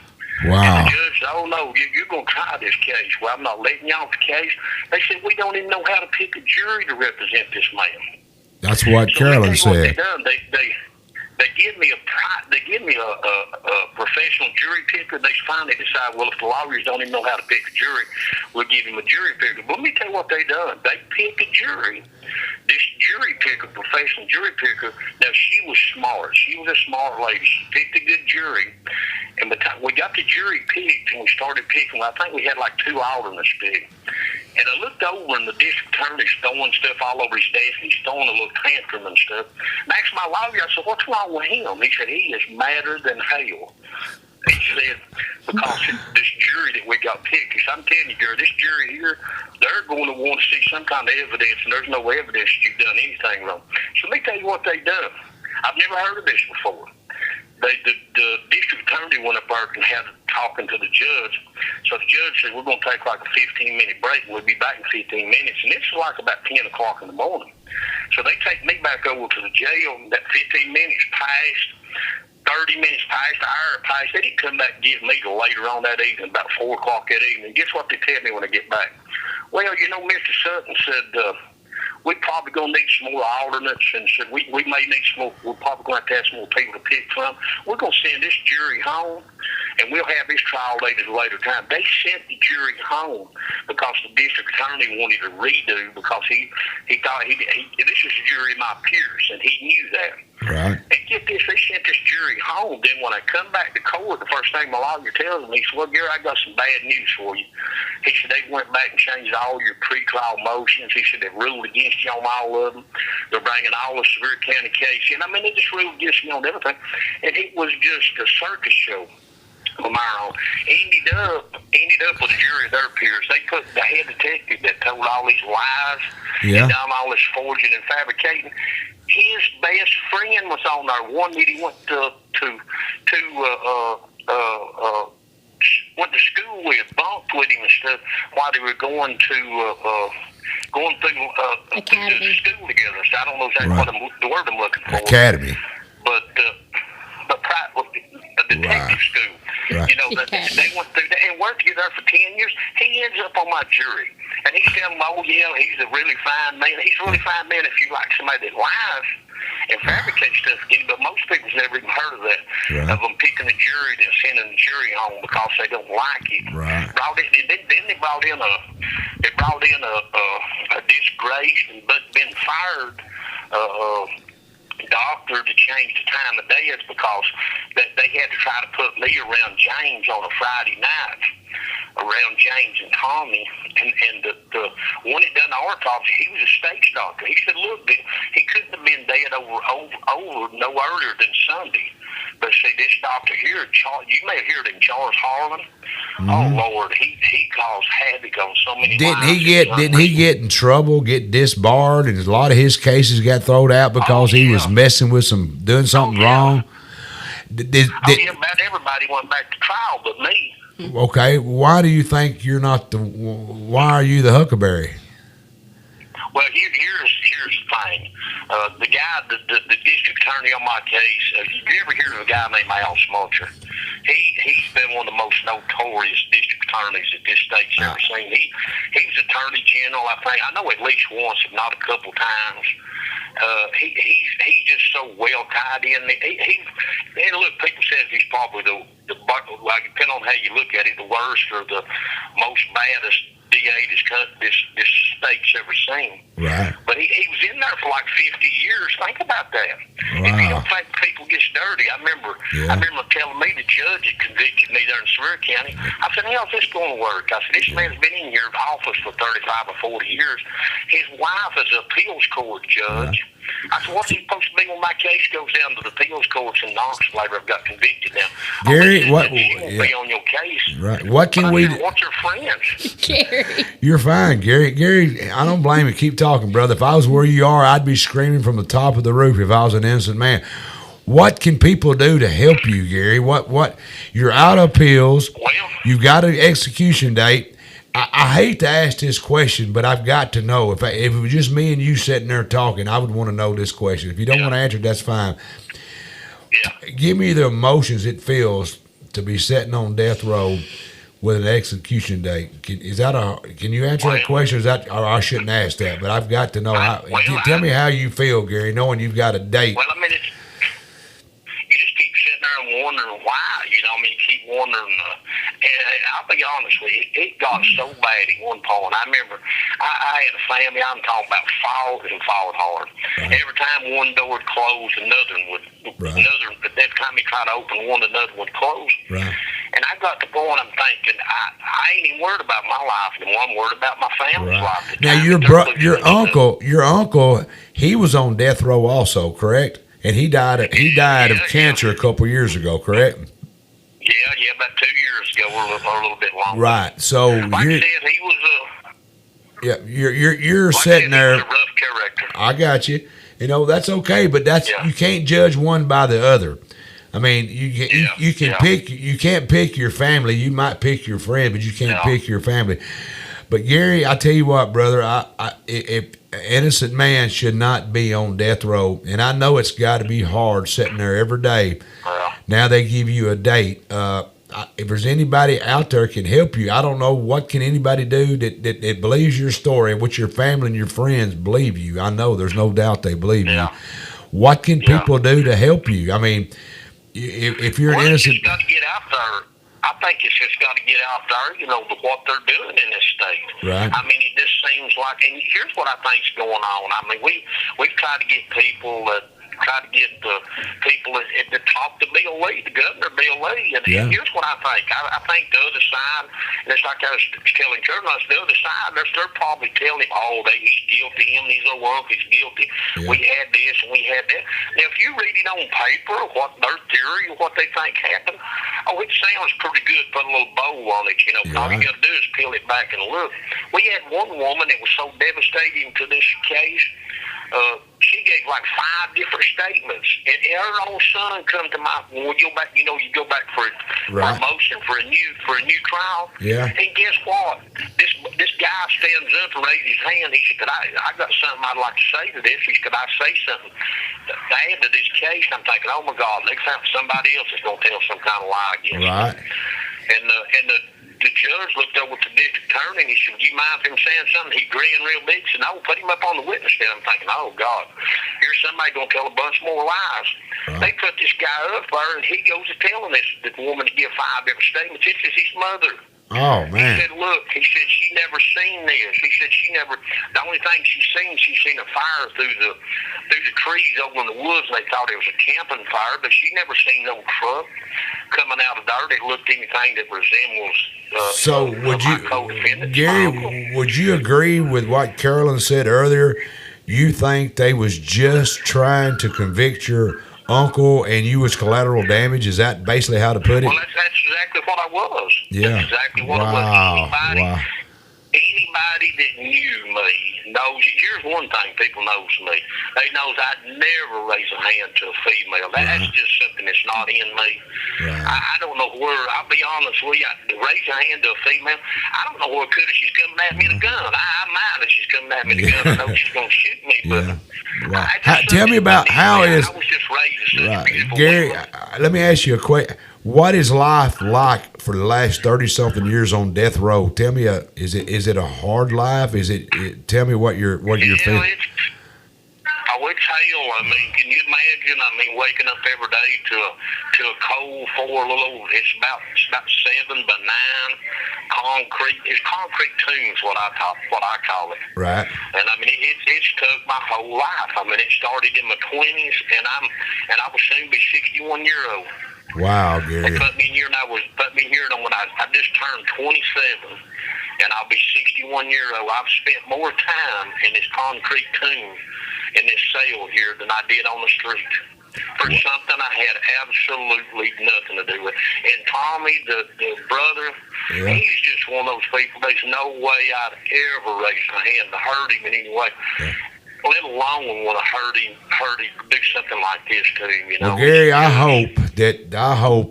Wow. And the judge said, oh, no, you're going to try this case. Well, I'm not letting you off the case. They said, we don't even know how to pick a jury to represent this man. That's what Carolyn said. What they done. They give me a professional jury picker. They finally decide, well, if the lawyers don't even know how to pick a jury, we'll give him a jury picker. But let me tell you what they done. They pick a jury. This jury picker, professional jury picker, now she was smart. She was a smart lady. She picked a good jury. And by the time we got the jury picked and we started picking, I think we had like 2 alternates picked. And I looked over and the district attorney's throwing stuff all over his desk. He's throwing a little tantrum and stuff. And I asked my lawyer, I said, what's wrong with him? He said, he is madder than hell. He said, because this jury that we got picked, he said, I'm telling you, Gary, this jury here, they're going to want to see some kind of evidence, and there's no evidence that you've done anything wrong. So let me tell you what they done. I've never heard of this before. The district attorney went up there and had talking to the judge. So the judge said, we're going to take like a 15-minute break, and we'll be back in 15 minutes. And it's like about 10 o'clock in the morning. So they take me back over to the jail. That 15 minutes passed, 30 minutes passed, an hour passed. They didn't come back and get me till later on that evening, about 4 o'clock that evening. Guess what they tell me when I get back? Well, Mr. Sutton said, we're probably going to need some more alternates, and said we may need some more. We're probably going to have some more people to pick from. We're going to send this jury home, and we'll have this trial date at a later time. They sent the jury home because the district attorney wanted to redo because he thought this is a jury of my peers, and he knew that. Right. And get this, they sent this jury home. Then when I come back to court, the first thing my lawyer tells me, he said, well, Gary, I got some bad news for you. He said, they went back and changed all your pretrial motions. He said, they ruled against you on all of them. They're bringing all the Sevier County case in. I mean, they just ruled against me on everything. And it was just a circus show of my own. Ended up with a jury of their peers. They put the head detective that told all these lies and done all this forging and fabricating. His best friend was on there. One that he went to school with, bunked with him and stuff while they were going through Academy. School together. So I don't know exactly what the word I'm looking for. Academy. But the detective school. Right. You know, they went through that and worked together for 10 years. He ends up on my jury. And he's telling me, oh, yeah, he's a really fine man. He's a really fine man if you like somebody that lies and fabricates stuff again. But most people's never even heard of that, of them picking a jury and sending the jury home because they don't like it. Right. Then they brought in a disgraced and but been fired doctor to change the time of day. It's because they had to try to put me around James on a Friday night, around James and Tommy, and the one that done the autopsy, he was a stage doctor. He said, look, he couldn't have been dead over no earlier than Sunday. But see, this doctor here, you may have heard him, Charles Harlan. Oh Lord, he caused havoc on so many. Didn't he get in trouble, get disbarred, and a lot of his cases got thrown out because he was messing with doing something wrong? About everybody went back to trial, but me. Okay, why do you think you're not why are you the Huckleberry? Well, here's the thing. The guy, the district attorney on my case, you ever hear of a guy named Al Smulcher? He's been one of the most notorious district attorneys that this state's ever seen. He's attorney general, I think. I know at least once, if not a couple times. He's just so well tied in. And look, people says he's probably the depending on how you look at it, the worst or the most baddest DA this state's ever seen. Right. But he was in there for like 50 years. Think about that. Wow. If you don't think people gets dirty, I remember telling me the judge that convicted me there in Sevier County. I said, how's this going to work? I said, this man's been in your office for 35 or 40 years. His wife is an appeals court judge. Right. I said, what's he supposed to be when my case goes down to the appeals courts in Knoxville after I've got convicted now? Gary, what? She won't be on your case. Right. What can we do? What's your friends? Gary. You're fine, Gary. Gary, I don't blame you. Keep talking, brother. If I was where you are, I'd be screaming from the top of the roof if I was an innocent man. What can people do to help you, Gary? What? You're out of appeals. Well, You've got an execution date. I hate to ask this question, but I've got to know. If it was just me and you sitting there talking, I would want to know this question. If you don't want to answer it, that's fine. Yeah. Give me the emotions it feels to be sitting on death row with an execution date. Can you answer that question? Or I shouldn't ask that, but I've got to know. Tell me how you feel, Gary, knowing you've got a date. Well, I mean, you just keep sitting there and wondering why. You keep wondering. And I'll be honest with you, it got so bad at one point. I remember I had a family. I'm talking about fought hard. Right. Every time one door would close, another one would. Right. Every time you try to open one, another one would close. Right. And I got to the point I'm thinking, I ain't even worried about my life anymore. I'm worried about my family's life. Now your uncle, he was on death row also, correct? And he died of cancer a couple years ago, correct? Yeah, about 2 years ago, or a little bit longer. Right. So like I said, he was you're sitting there. He was a rough character. I got you. That's okay, but you can't judge one by the other. I mean, you can pick. You can't pick your family. You might pick your friend, but you can't pick your family. But Gary, I tell you what, brother, if an innocent man should not be on death row, and I know it's got to be hard sitting there every day. Now they give you a date. If there's anybody out there can help you, I don't know what can anybody do that believes your story, what your family and your friends believe you. I know there's no doubt they believe you. What can people do to help you? I mean, if you're an innocent, it's got to get out there. I think it's just got to get out there, what they're doing in this state. Right. I mean, it just seems like, and here's what I think's going on. I mean, we've tried to get people that. Try to get the people at the top to Bill Lee, the governor, Bill Lee. And here's what I think. I think the other side, and it's like I was telling journalists, the other side, they're probably telling him, he's guilty, he's a lump, he's guilty. Yeah. We had this and we had that. Now, if you read it on paper, what their theory, what they think happened, it sounds pretty good. Put a little bow on it, All you got to do is peel it back and look. We had one woman that was so devastating to this case. She gave like 5 different statements, and her own son come to my. When you go back, you go back for a motion for a new trial. Yeah. And guess what? This guy stands up and raises his hand. He said, "I got something I'd like to say to this." He said, "Could I say something?" add to this case, I'm thinking, oh my God, they found somebody else is going to tell some kind of lie against Right. me. And the judge looked over at the district attorney and he said, "Do you mind if him saying something?" He grinned real big. He said, "No, put him up on the witness stand." I'm thinking, oh God, here's somebody going to tell a bunch more lies. Right. They put this guy up there and he goes to telling this woman to give 5 different statements. This is his mother. Oh, He man. said, look, he said she never seen this. He said the only thing she's seen a fire through the trees over in the woods, and they thought it was a camping fire, but she never seen no truck coming out of there that looked anything that resembles So would my you, co-defendant's Gary, uncle. would you agree with what Carolyn said earlier? You think they was just trying to convict your uncle and you was collateral damage? Is that basically how to put it? Well, that's exactly what I was. Yeah. That's exactly what I Wow. was. Anybody that knew me knows. Here's one thing people knows me. They knows I'd never raise a hand to a female. That's just something that's not in me. Right. I don't know where. I'll be honest with you. I raise a hand to a female. I don't know where it could if she's coming at me with a gun. I mind if she's coming at me with a gun. I know she's going to shoot me. But Yeah. Right. Tell me about how I is was just raised as such a right, beautiful Gary. woman. Let me ask you a question. What is life like for the last 30-something years on death row? Tell me, is it a hard life? Tell me what you're feeling. It's hell. I mean, can you imagine? I mean, waking up every day to a cold it's about 7 by 9 concrete. It's concrete tombs, what I call it. Right. And I mean, it's took my whole life. I mean, it started in my 20s, and I was soon be 61 years old. Wow, They Gary. put me in here, and put me here when I just turned 27, and I'll be 61 years old. I've spent more time in this concrete tomb in this cell here than I did on the street for something I had absolutely nothing to do with. And Tommy, the brother, he's just one of those people. There's no way I'd ever raise my hand to hurt him in any way. Let alone want to hurt him, do something like this to him, you know. Well, Gary, I hope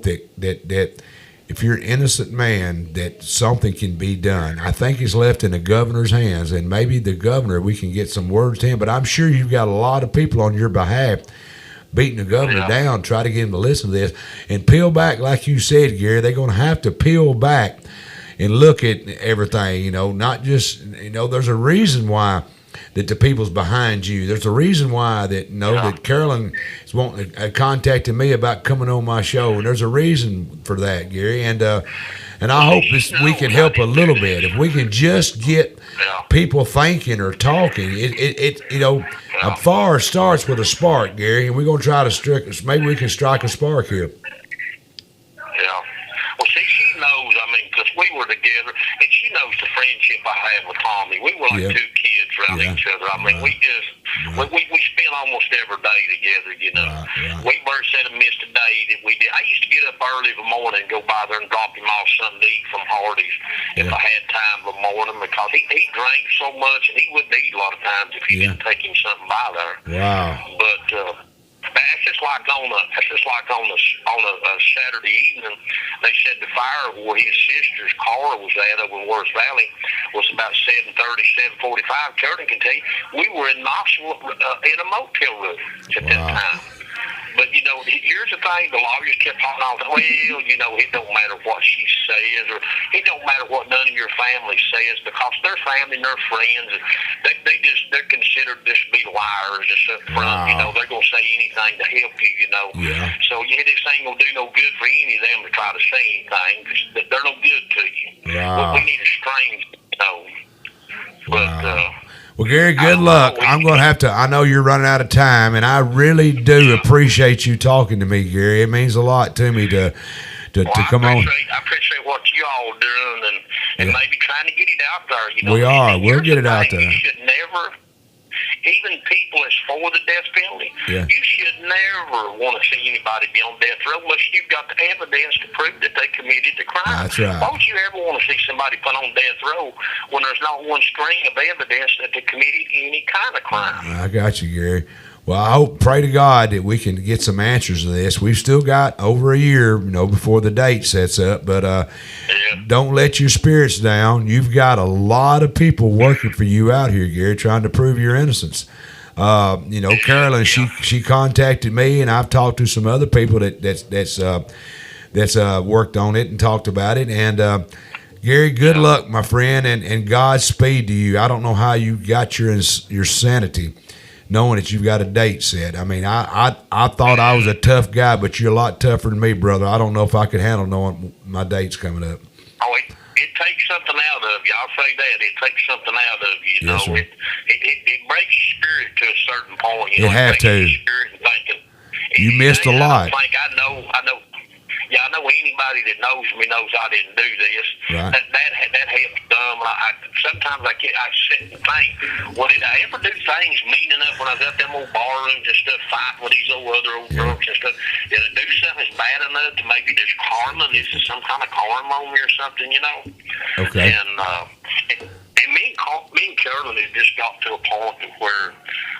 that if you're an innocent man, that something can be done. I think it's left in the governor's hands, and maybe the governor, we can get some words to him. But I'm sure you've got a lot of people on your behalf beating the governor down, try to get him to listen to this and peel back, like you said, Gary. They're going to have to peel back and look at everything. You know, not just there's a reason why that the people's behind you. There's a reason why that that Carolyn is contacting me about coming on my show, and there's a reason for that, Gary. And I hope we can help a little bit. If we can just get people thinking or talking, a fire starts with a spark, Gary, and we're gonna try to maybe we can strike a spark here. Yeah. Well, see, she knows. I mean, because we were together, and she knows the friendship I have with Tommy. We were like two kids around each other. I mean, we just we spent almost every day together. You know, we never said I missed a day that we did. I used to get up early in the morning and go by there and drop him off something to eat from Hardee's if I had time in the morning, because he drank so much and he wouldn't eat a lot of times if you didn't take him something by there. Wow. But that's just like on a Saturday evening. They said the fire where his sister's car was at over in Worth Valley was about 7:30, 7:45. Carolyn can tell you, we were in Knoxville in a motel room at that time. But, here's the thing. The lawyers kept on well, it don't matter what she says, or it don't matter what none of your family says, because their family and their friends, they're considered just to be liars just up front. They're going to say anything to help you, So, this ain't going to do no good for any of them to try to say anything, because they're no good to you. But we need a strange, But, well, Gary, good luck. I'm going to have to, I know you're running out of time, and I really do appreciate you talking to me, Gary. It means a lot to me to come on. I appreciate what you all doing and maybe trying to get it out there. We are. We'll get it out there. You should never, even people that's for the death penalty, you should never want to see anybody be on death row unless you've got the evidence to prove that they committed the crime. That's right. Why would you ever want to see somebody put on death row when there's not one string of evidence that they committed any kind of crime? I got you, Gary. Well, I pray to God that we can get some answers to this. We've still got over a year, before the date sets up, but don't let your spirits down. You've got a lot of people working for you out here, Gary, trying to prove your innocence. Carolyn, she contacted me, and I've talked to some other people that's worked on it and talked about it. And Gary, good luck, my friend, and Godspeed to you. I don't know how you got your sanity, knowing that you've got a date set. I mean, I thought I was a tough guy, but you're a lot tougher than me, brother. I don't know if I could handle knowing my date's coming up. Oh, it takes something out of you. I'll say that. It takes something out of you. You Yes, know, sir. it breaks your spirit to a certain point. It have breaks to. your spirit and thinking. You missed a lot. I know. Yeah, I know anybody that knows me knows I didn't do this. Right. That helps them. Sometimes I sit and think, well, did I ever do things mean enough when I was at them old bar rooms and stuff, fighting with these other old drunks and stuff? Did I do something that's bad enough to maybe there's karma? This is some kind of karma on me or something, you know? Okay. And me and Carolyn had just got to a point where,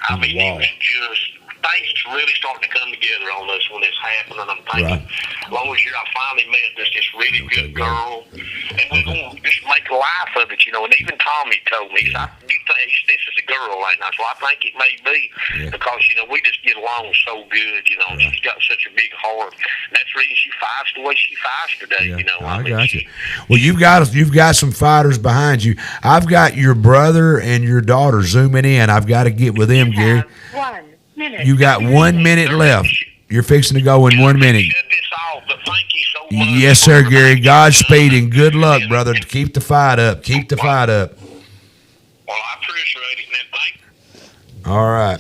I mean, it was just things really starting to come together on us when this happened, and I'm thinking, last year I finally met this really good girl, and we're going to just make a life of it, you know. And even Tommy told me, you think this is a girl right now? So I think it may be because, you know, we just get along so good, you know. She's got such a big heart. And that's the reason she fights the way she fights today, you know. I got you. Well, you've got some fighters behind you. I've got your brother and your daughter zooming in. I've got to get with them, Gary. 1 minute. You got 1 minute left. You're fixing to go in 1 minute. Shut this off, but thank you so much. Yes, sir, Gary. Godspeed and good luck, brother. Keep the fight up. Keep the fight up. Well, I appreciate it, man. Thank you. All right.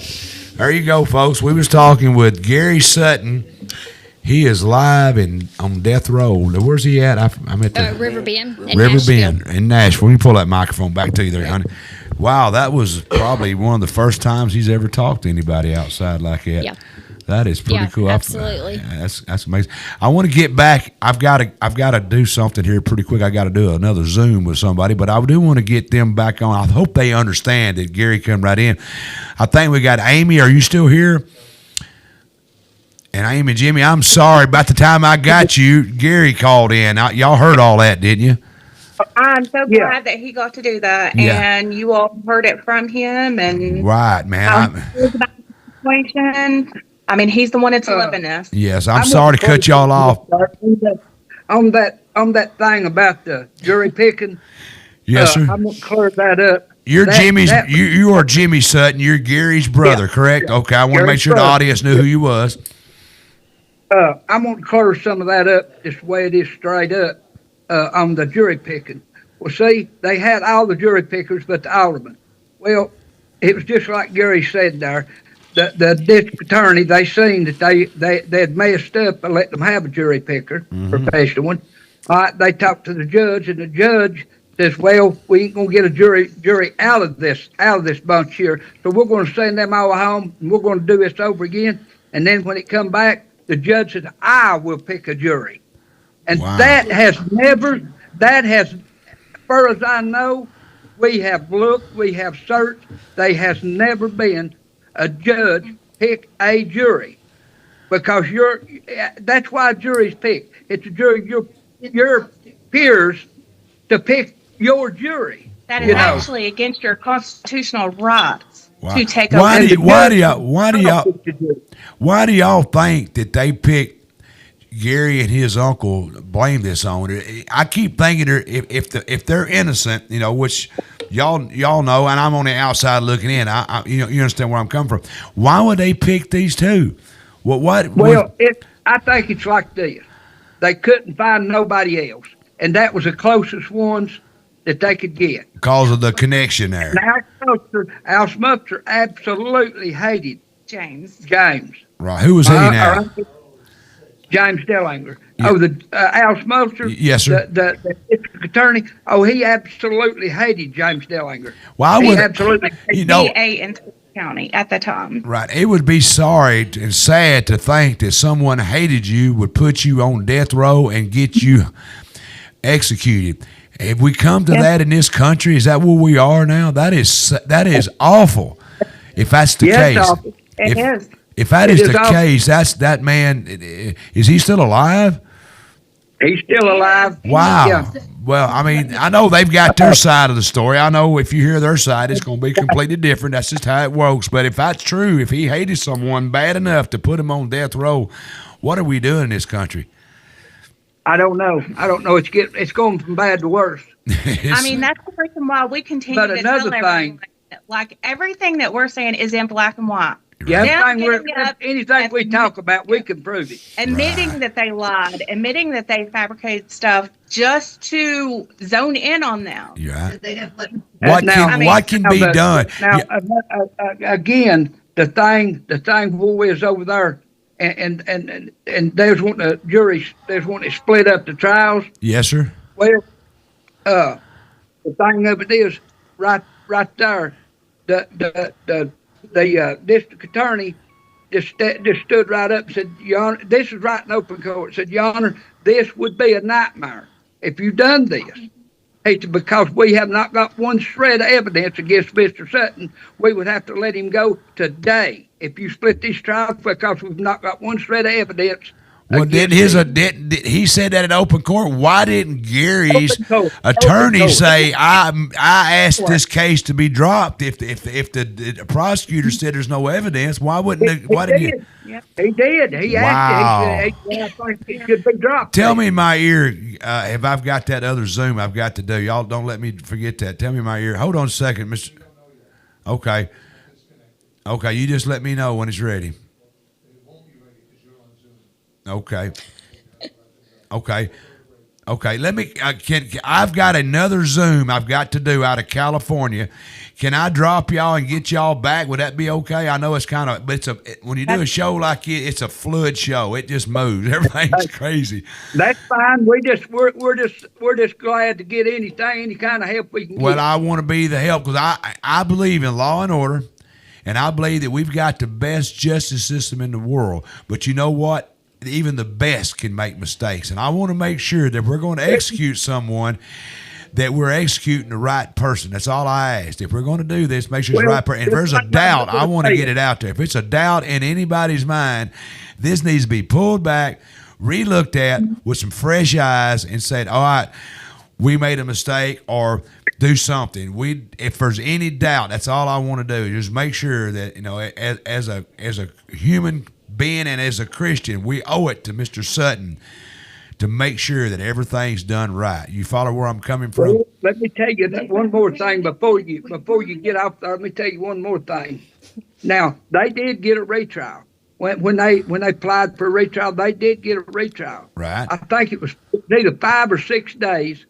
There you go, folks. We was talking with Gary Sutton. He is live on death row. Where's he at? I'm at the River Bend. In River Nashville. Bend in Nashville. Let me pull that microphone back to you there, honey. Wow, that was probably one of the first times he's ever talked to anybody outside like that. Yeah. That is pretty cool. Absolutely. That's amazing. I want to get back. I've got to do something here pretty quick. I got to do another Zoom with somebody, but I do want to get them back on. I hope they understand that Gary come right in. I think we got Amy. Are you still here? And Amy and Jimmy, I'm sorry. About the time I got you, Gary called in. Y'all heard all that, didn't you? I'm so glad that he got to do that, and you all heard it from him. And right, man. I mean, he's the one that's living this. Yes, I'm sorry to cut y'all off. On that thing about the jury picking. Yes, sir. I'm gonna clear that up. You're you are Jimmy Sutton. You're Gary's brother, correct? Yeah. Okay, I want to make sure the audience knew who you was. I'm going to clear some of that up just the way it is straight up on the jury picking. Well, see, they had all the jury pickers but the alderman. Well, it was just like Gary said there. The district attorney, they seen that they had messed up and let them have a jury picker, professional one. All right, they talked to the judge, and the judge says, "Well, we ain't gonna get a jury out of this bunch here, so we're gonna send them all home, and we're gonna do this over again." And then when it come back, the judge said, "I will pick a jury," and that has, as far as I know, we have looked, we have searched, there has never been a judge pick a jury, because that's why juries pick. It's a jury, your peers to pick your jury. That is actually against your constitutional rights to take over. Why do y'all think that they picked Gary and his uncle? Blame this on it. I keep thinking if they're innocent, you know, which y'all know, and I'm on the outside looking in. You understand where I'm coming from. Why would they pick these two? I think it's like this. They couldn't find nobody else, and that was the closest ones that they could get. Because of the connection there. Al Smucker absolutely hated James. Right. Who was he now? James Dellinger. Yeah. Oh, Al Smucker. Yes, sir. The district attorney. Oh, he absolutely hated James Dellinger. Well, he absolutely hated DA in County at the time. Right. It would be sorry and sad to think that someone hated you would put you on death row and get you executed. Have we come to that in this country? Is that where we are now? That is awful. If that's the case. It is. If that is the case, that man, is he still alive? He's still alive. Wow. Yeah. Well, I mean, I know they've got their side of the story. I know if you hear their side, it's going to be completely different. That's just how it works. But if that's true, if he hated someone bad enough to put him on death row, what are we doing in this country? I don't know. It's going from bad to worse. I mean, that's the reason why we continue But to another tell thing- everyone that, like, everything that we're saying is in black and white. Yeah, Them getting up anything we talk about, we can prove it. Admitting that they lied, admitting that they fabricated stuff just to zone in on them. Yeah. What can be done? Now, again, the thing who is over there, and there's one the jury, there's one that split up the trials. Yes, sir. Well, the thing of it is, right there, the district attorney just stood right up and said, Your Honor, this is right in open court. Said, Your Honor, this would be a nightmare if you done this. Because we have not got one shred of evidence against Mr. Sutton, we would have to let him go today if you split this trial because we've not got one shred of evidence. Well, did he said that in open court? Why didn't Gary's attorney say I asked this case to be dropped? If the prosecutor said there's no evidence, why wouldn't? Why did you? He did. He asked. It should be dropped. Tell me in my ear if I've got that other Zoom I've got to do. Y'all don't let me forget that. Tell me in my ear. Hold on a second, Mr. Okay. Okay, you just let me know when it's ready. Okay. Let me. I've got another Zoom I've got to do out of California. Can I drop y'all and get y'all back? Would that be okay? I know it's kind of, but when you do a show like it's a fluid show. It just moves. Everything's crazy. That's fine. We're just glad to get any kind of help we can get. Well, I want to be the help because I believe in law and order, and I believe that we've got the best justice system in the world. But you know what? Even the best can make mistakes. And I want to make sure that we're going to execute someone, that we're executing the right person. That's all I asked. If we're going to do this, make sure it's the right person. And if there's a doubt, I want to get it out there. If it's a doubt in anybody's mind, this needs to be pulled back, re-looked at with some fresh eyes and said, all right, we made a mistake or do something. If there's any doubt, that's all I want to do. Just make sure that, as a human being and as a Christian, we owe it to Mr. Sutton to make sure that everything's done right. You follow where I'm coming from? Well, let me tell you one more thing before you get off there. Let me tell you one more thing. Now, they did get a retrial. When they applied for a retrial, they did get a retrial. Right. I think it was either 5 or 6 days.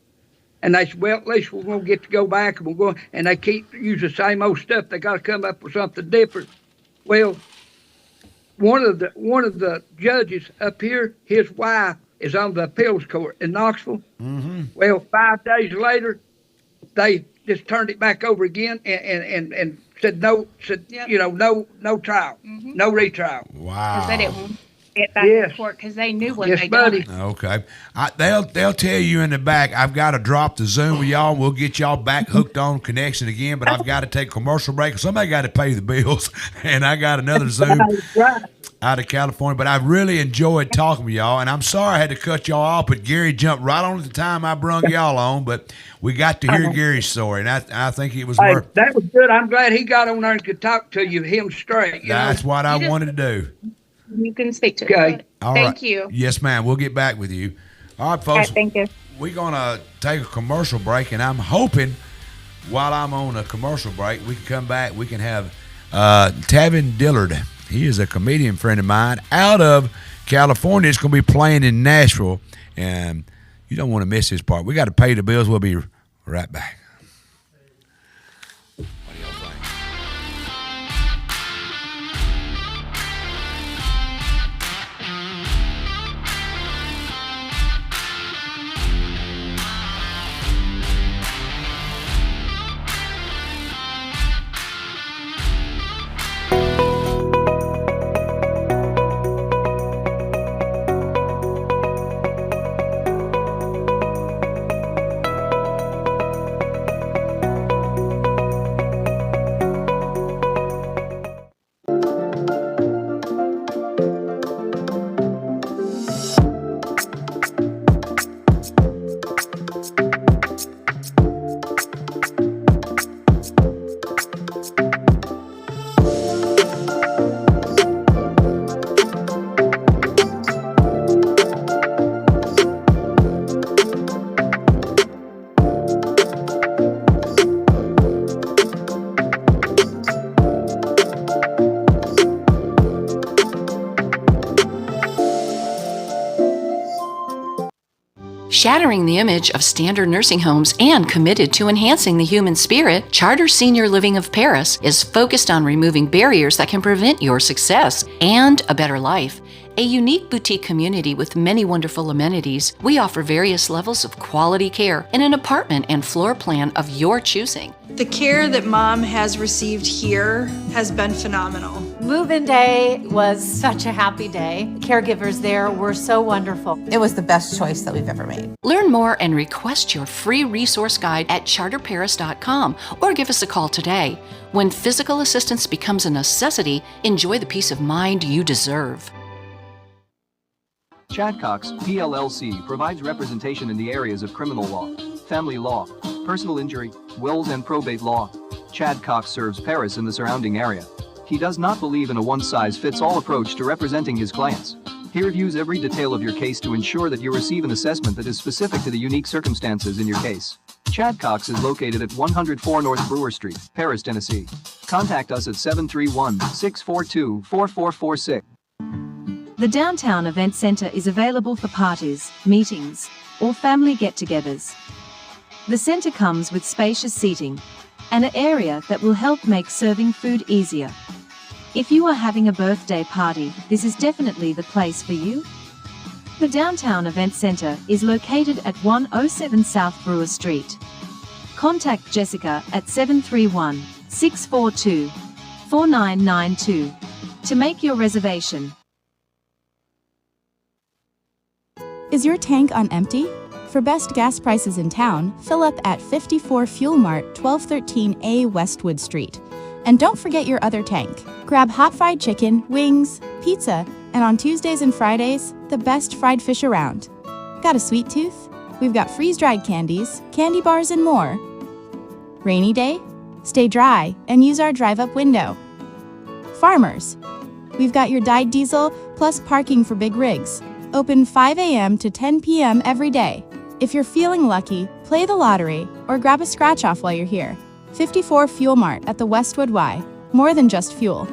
And they said, well, at least we're going to get to go back and we'll go. And they keep using the same old stuff. They got to come up with something different. Well, one of the judges up here, his wife is on the appeals court in Knoxville. Mm-hmm. Well, 5 days later, they just turned it back over again and said no. Yep. No trial, no retrial. Wow. Because they didn't want to get back to court because they knew what they done. Okay. They'll tell you in the back, I've got to drop the Zoom with y'all. We'll get y'all back hooked on connection again, but I've got to take a commercial break. Somebody got to pay the bills, and I got another Zoom out of California. But I really enjoyed talking with y'all, and I'm sorry I had to cut y'all off, but Gary jumped right on at the time I brung y'all on, but we got to hear Gary's story, and I think it was worth. That was good. I'm glad he got on there and could talk to him straight. That's what I wanted to do. You can speak to Okay. it. All Thank right. you. Yes, ma'am. We'll get back with you. All right, folks. All right, thank you. We're going to take a commercial break, and I'm hoping while I'm on a commercial break, we can come back. We can have Tavin Dillard. He is a comedian friend of mine out of California. It's going to be playing in Nashville, and you don't want to miss this part. We got to pay the bills. We'll be right back. Shattering the image of standard nursing homes and committed to enhancing the human spirit, Charter Senior Living of Paris is focused on removing barriers that can prevent your success and a better life. A unique boutique community with many wonderful amenities, we offer various levels of quality care in an apartment and floor plan of your choosing. The care that Mom has received here has been phenomenal. Move-in day was such a happy day. Caregivers there were so wonderful. It was the best choice that we've ever made. Learn more and request your free resource guide at charterparis.com or give us a call today. When physical assistance becomes a necessity, enjoy the peace of mind you deserve. Chadcox, PLLC provides representation in the areas of criminal law, family law, personal injury, wills and probate law. Chadcox serves Paris and the surrounding area. He does not believe in a one-size-fits-all approach to representing his clients. He reviews every detail of your case to ensure that you receive an assessment that is specific to the unique circumstances in your case. Chadcox is located at 104 North Brewer Street, Paris, Tennessee. Contact us at 731-642-4446. The Downtown Event Center is available for parties, meetings, or family get-togethers. The center comes with spacious seating and an area that will help make serving food easier. If you are having a birthday party, this is definitely the place for you. The Downtown Event Center is located at 107 South Brewer Street. Contact Jessica at 731-642-4992 to make your reservation. Is your tank on empty? For best gas prices in town, fill up at 54 Fuel Mart, 1213A Westwood Street. And don't forget your other tank. Grab hot fried chicken, wings, pizza, and on Tuesdays and Fridays, the best fried fish around. Got a sweet tooth? We've got freeze-dried candies, candy bars, and more. Rainy day? Stay dry and use our drive-up window. Farmers? We've got your dyed diesel plus parking for big rigs. Open 5 a.m. to 10 p.m. every day. If you're feeling lucky, play the lottery or grab a scratch-off while you're here. 54 Fuel Mart at the Westwood Y. More than just fuel.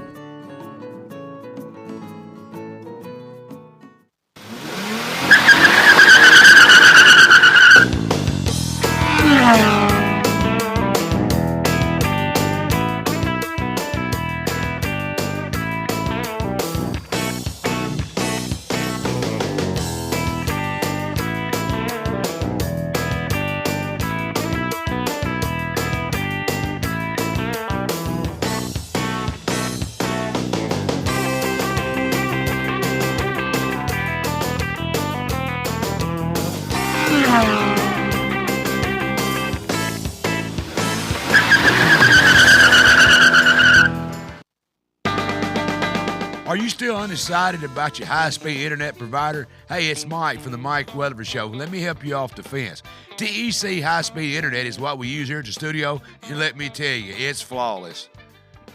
Are you still undecided about your high-speed internet provider? Hey, it's Mike from the Mike Weatherford Show. Let me help you off the fence. TEC high-speed internet is what we use here at the studio, and let me tell you, it's flawless.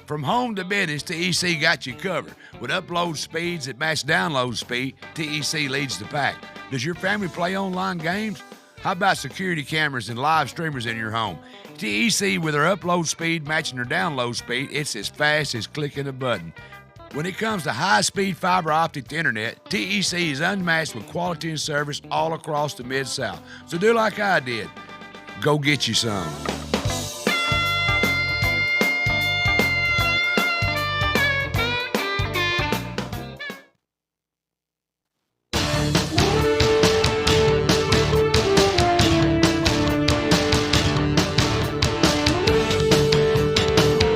From home to business, TEC got you covered. With upload speeds that match download speed, TEC leads the pack. Does your family play online games? How about security cameras and live streamers in your home? TEC, with their upload speed matching their download speed, it's as fast as clicking a button. When it comes to high-speed fiber optic internet, TEC is unmatched with quality and service all across the Mid-South. So do like I did. Go get you some.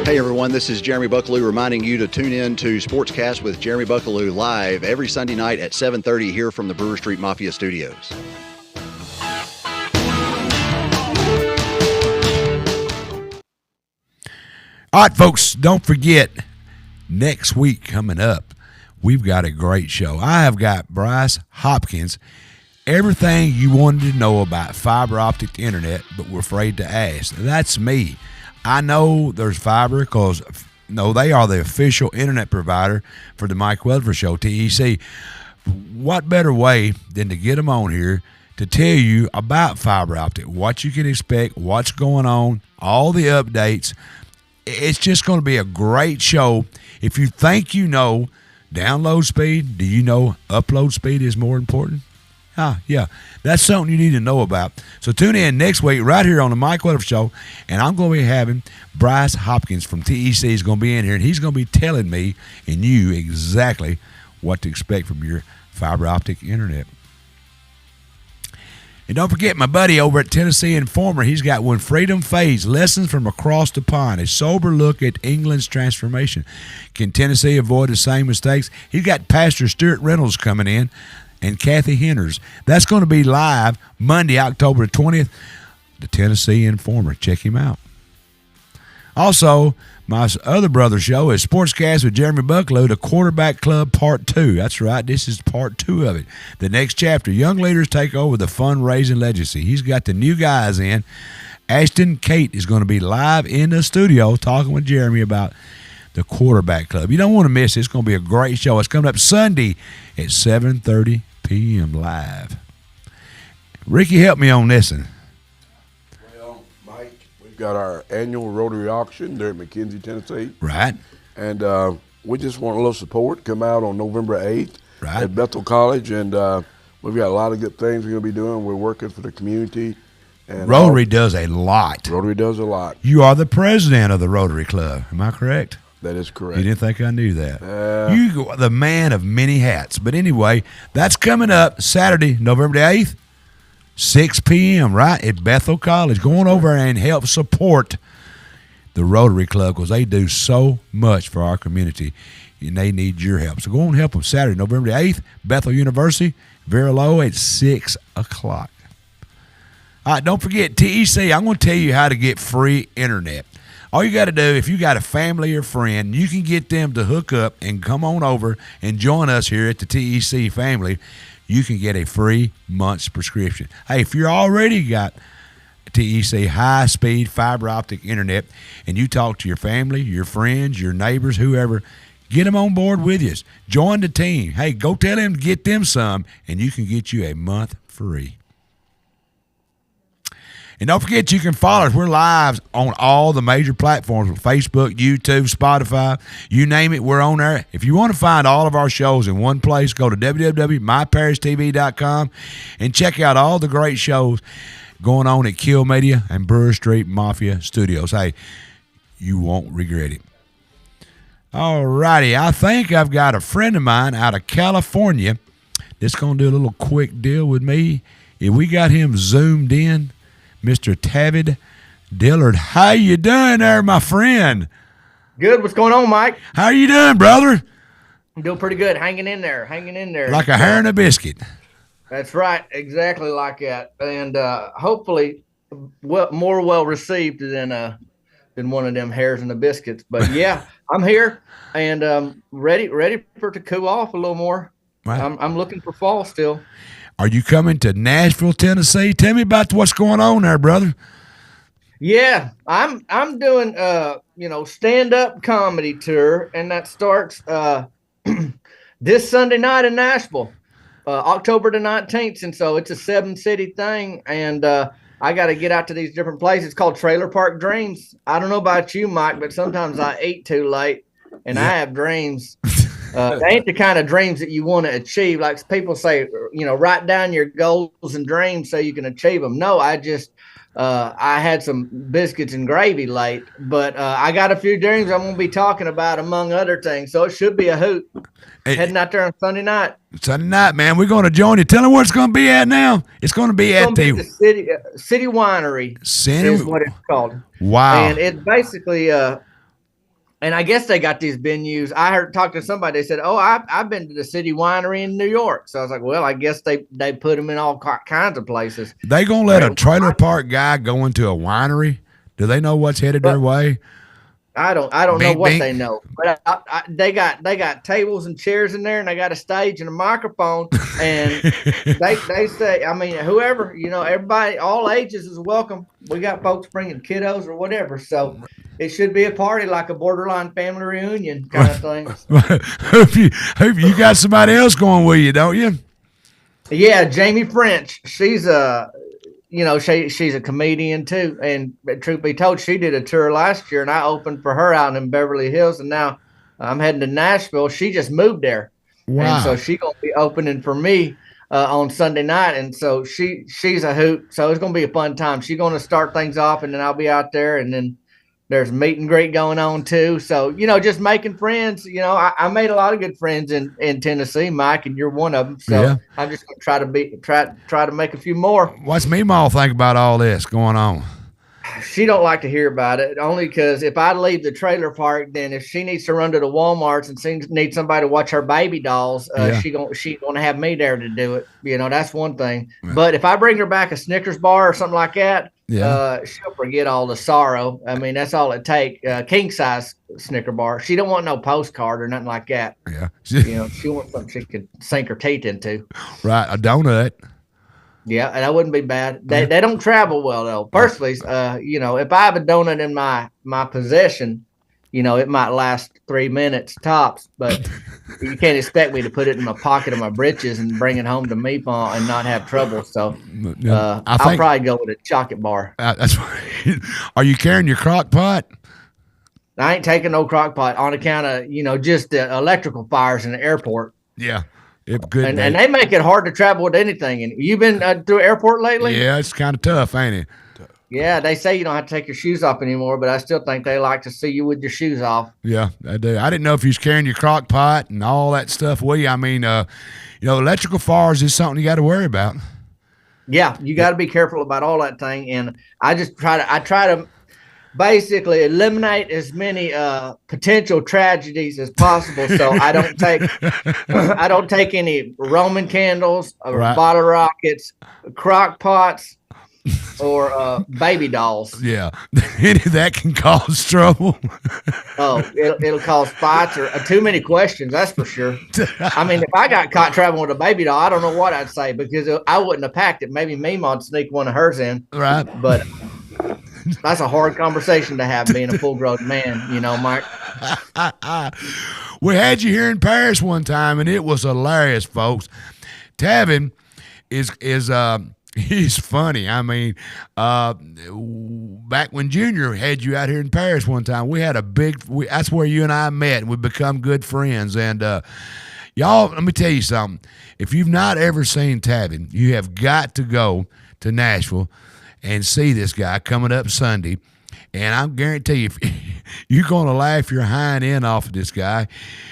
Hey everyone, this is Jeremy Buckaloo reminding you to tune in to Sportscast with Jeremy Buckaloo live every Sunday night at 7:30 here from the Brewer Street Mafia Studios. All right, folks, don't forget, next week coming up, we've got a great show. I have got Bryce Hopkins, everything you wanted to know about fiber optic internet, but were afraid to ask. That's me. I know there's fiber because, no, they are the official internet provider for the Mike Weatherford Show, TEC. What better way than to get them on here to tell you about fiber optic, what you can expect, what's going on, all the updates. It's just going to be a great show. If you think you know download speed, do you know upload speed is more important? Yeah, that's something you need to know about. So tune in next week right here on the Mike Weatherford Show, and I'm going to be having Bryce Hopkins from TEC is going to be in here, and he's going to be telling me and you exactly what to expect from your fiber optic internet. And don't forget my buddy over at Tennessee Informer. He's got When Freedom Fades, Lessons from Across the Pond, a sober look at England's transformation. Can Tennessee avoid the same mistakes? He's got Pastor Stuart Reynolds coming in and Kathy Henners. That's going to be live Monday, October 20th. The Tennessee Informer. Check him out. Also, my other brother show is Sportscast with Jeremy Bucklew, the Quarterback Club Part 2. That's right, this is Part 2 of it. The next chapter, Young Leaders Take Over the Fundraising Legacy. He's got the new guys in. Ashton Kate is going to be live in the studio talking with Jeremy about the Quarterback Club. You don't want to miss it. It's going to be a great show. It's coming up Sunday at 7:30 p.m. live. Ricky, help me on this one. Got our annual Rotary auction there at McKenzie, Tennessee. Right. And we just want a little support. Come out on November 8th at Bethel College. And we've got a lot of good things we're going to be doing. We're working for the community. And Rotary does a lot. Rotary does a lot. You are the president of the Rotary Club. Am I correct? That is correct. You didn't think I knew that. You are the man of many hats. But anyway, that's coming up Saturday, November the 8th. 6 p.m., right, at Bethel College. Go on over and help support the Rotary Club because they do so much for our community, and they need your help. So go on and help them Saturday, November the 8th, Bethel University, very low at 6 o'clock. All right, don't forget, TEC, I'm going to tell you how to get free internet. All you got to do, if you got a family or friend, you can get them to hook up and come on over and join us here at the TEC family. You can get a free month's prescription. Hey, if you're already got TEC high-speed fiber optic internet and you talk to your family, your friends, your neighbors, whoever, get them on board with you. Join the team. Hey, go tell them to get them some, and you can get you a month free. And don't forget, you can follow us. We're live on all the major platforms, Facebook, YouTube, Spotify, you name it, we're on there. If you want to find all of our shows in one place, go to www.myparishtv.com and check out all the great shows going on at Kill Media and Brewer Street Mafia Studios. Hey, you won't regret it. All righty, I think I've got a friend of mine out of California that's going to do a little quick deal with me. If we got him zoomed in, Mr. Tavid Dillard. How you doing there, my friend? Good. What's going on, Mike? How you doing, brother? I'm doing pretty good. Hanging in there. Like a hair and a biscuit. That's right. Exactly like that. And hopefully more well received than one of them hairs and the biscuits. But yeah, I'm here and ready for it to cool off a little more. Right. I'm looking for fall still. Are you coming to Nashville, Tennessee? Tell me about what's going on there, brother. Yeah, I'm doing stand-up comedy tour, and that starts this Sunday night in Nashville, October the 19th. And so it's a 7-city thing, and I got to get out to these different places. It's called Trailer Park Dreams. I don't know about you, Mike, but sometimes I eat too late, and I have dreams. They ain't the kind of dreams that you want to achieve. Like people say, write down your goals and dreams so you can achieve them. No, I had some biscuits and gravy late, but I got a few dreams I'm going to be talking about, among other things. So it should be a hoot. Hey, heading out there on Sunday night. Sunday night, man. We're going to join you. Tell them where it's going to be at now. It's going to be at the City Winery. Is what it's called. Wow. And it's basically and I guess they got these venues. I talked to somebody. They said, "Oh, I've been to the City Winery in New York." So I was like, "Well, I guess they put them in all kinds of places." They gonna let a trailer park guy go into a winery? Do they know what's headed their way? I don't know what they know, but they got tables and chairs in there, and they got a stage and a microphone, and they say, I mean, whoever, everybody, all ages is welcome. We got folks bringing kiddos or whatever, so it should be a party like a borderline family reunion kind of thing. Hope you got somebody else going with you, don't you? Yeah, Jamie French. She's she's a comedian too. And truth be told, she did a tour last year, and I opened for her out in Beverly Hills. And now I'm heading to Nashville. She just moved there. Wow. And so she's going to be opening for me. on Sunday night, and so she's a hoot. So it's going to be a fun time. She's going to start things off, and then I'll be out there, and then there's meet and greet going on too. So, just making friends. I made a lot of good friends in Tennessee, Mike, and you're one of them. So Yeah. I'm just going to try to make a few more. What's Meemaw think about all this going on? She don't like to hear about it, only because if I leave the trailer park, then if she needs to run to the Walmarts and she needs somebody to watch her baby dolls, she gonna have me there to do it. That's one thing. Right. But if I bring her back a Snickers bar or something like that, she'll forget all the sorrow. I mean, that's all it takes. King size Snicker bar. She don't want no postcard or nothing like that. Yeah. She wants something she could sink her teeth into. Right, a donut. Yeah, and that wouldn't be bad. They don't travel well though. Personally, if I have a donut in my possession, it might last 3 minutes tops. But you can't expect me to put it in my pocket of my britches and bring it home to Meemaw and not have trouble. So I'll probably go with a chocolate bar. That's Are you carrying your crock pot? I ain't taking no crock pot on account of just the electrical fires in the airport. Yeah. And they make it hard to travel with anything. And you've been through airport lately? Yeah, it's kind of tough, ain't it? Yeah, they say you don't have to take your shoes off anymore, but I still think they like to see you with your shoes off. Yeah, I do. I didn't know if you was carrying your crock pot and all that stuff with you. I mean, electrical fires is something you got to worry about. Yeah, you got to be careful about all that thing. And I try to basically eliminate as many potential tragedies as possible. So I don't take any Roman candles or bottle rockets, crock pots, or baby dolls. Yeah, any of that can cause trouble. It'll cause fights or too many questions. That's for sure. I mean, if I got caught traveling with a baby doll, I don't know what I'd say because I wouldn't have packed it. Maybe Meemaw'd sneak one of hers in. Right, but. That's a hard conversation to have being a full-grown man, Mike. We had you here in Paris one time, and it was hilarious, folks. Tavin is he's funny. I mean, back when Junior had you out here in Paris one time, we had that's where you and I met, and we become good friends. And y'all, let me tell you something. If you've not ever seen Tavin, you have got to go to Nashville and see this guy coming up Sunday. And I guarantee you, you're going to laugh your hind end off of this guy.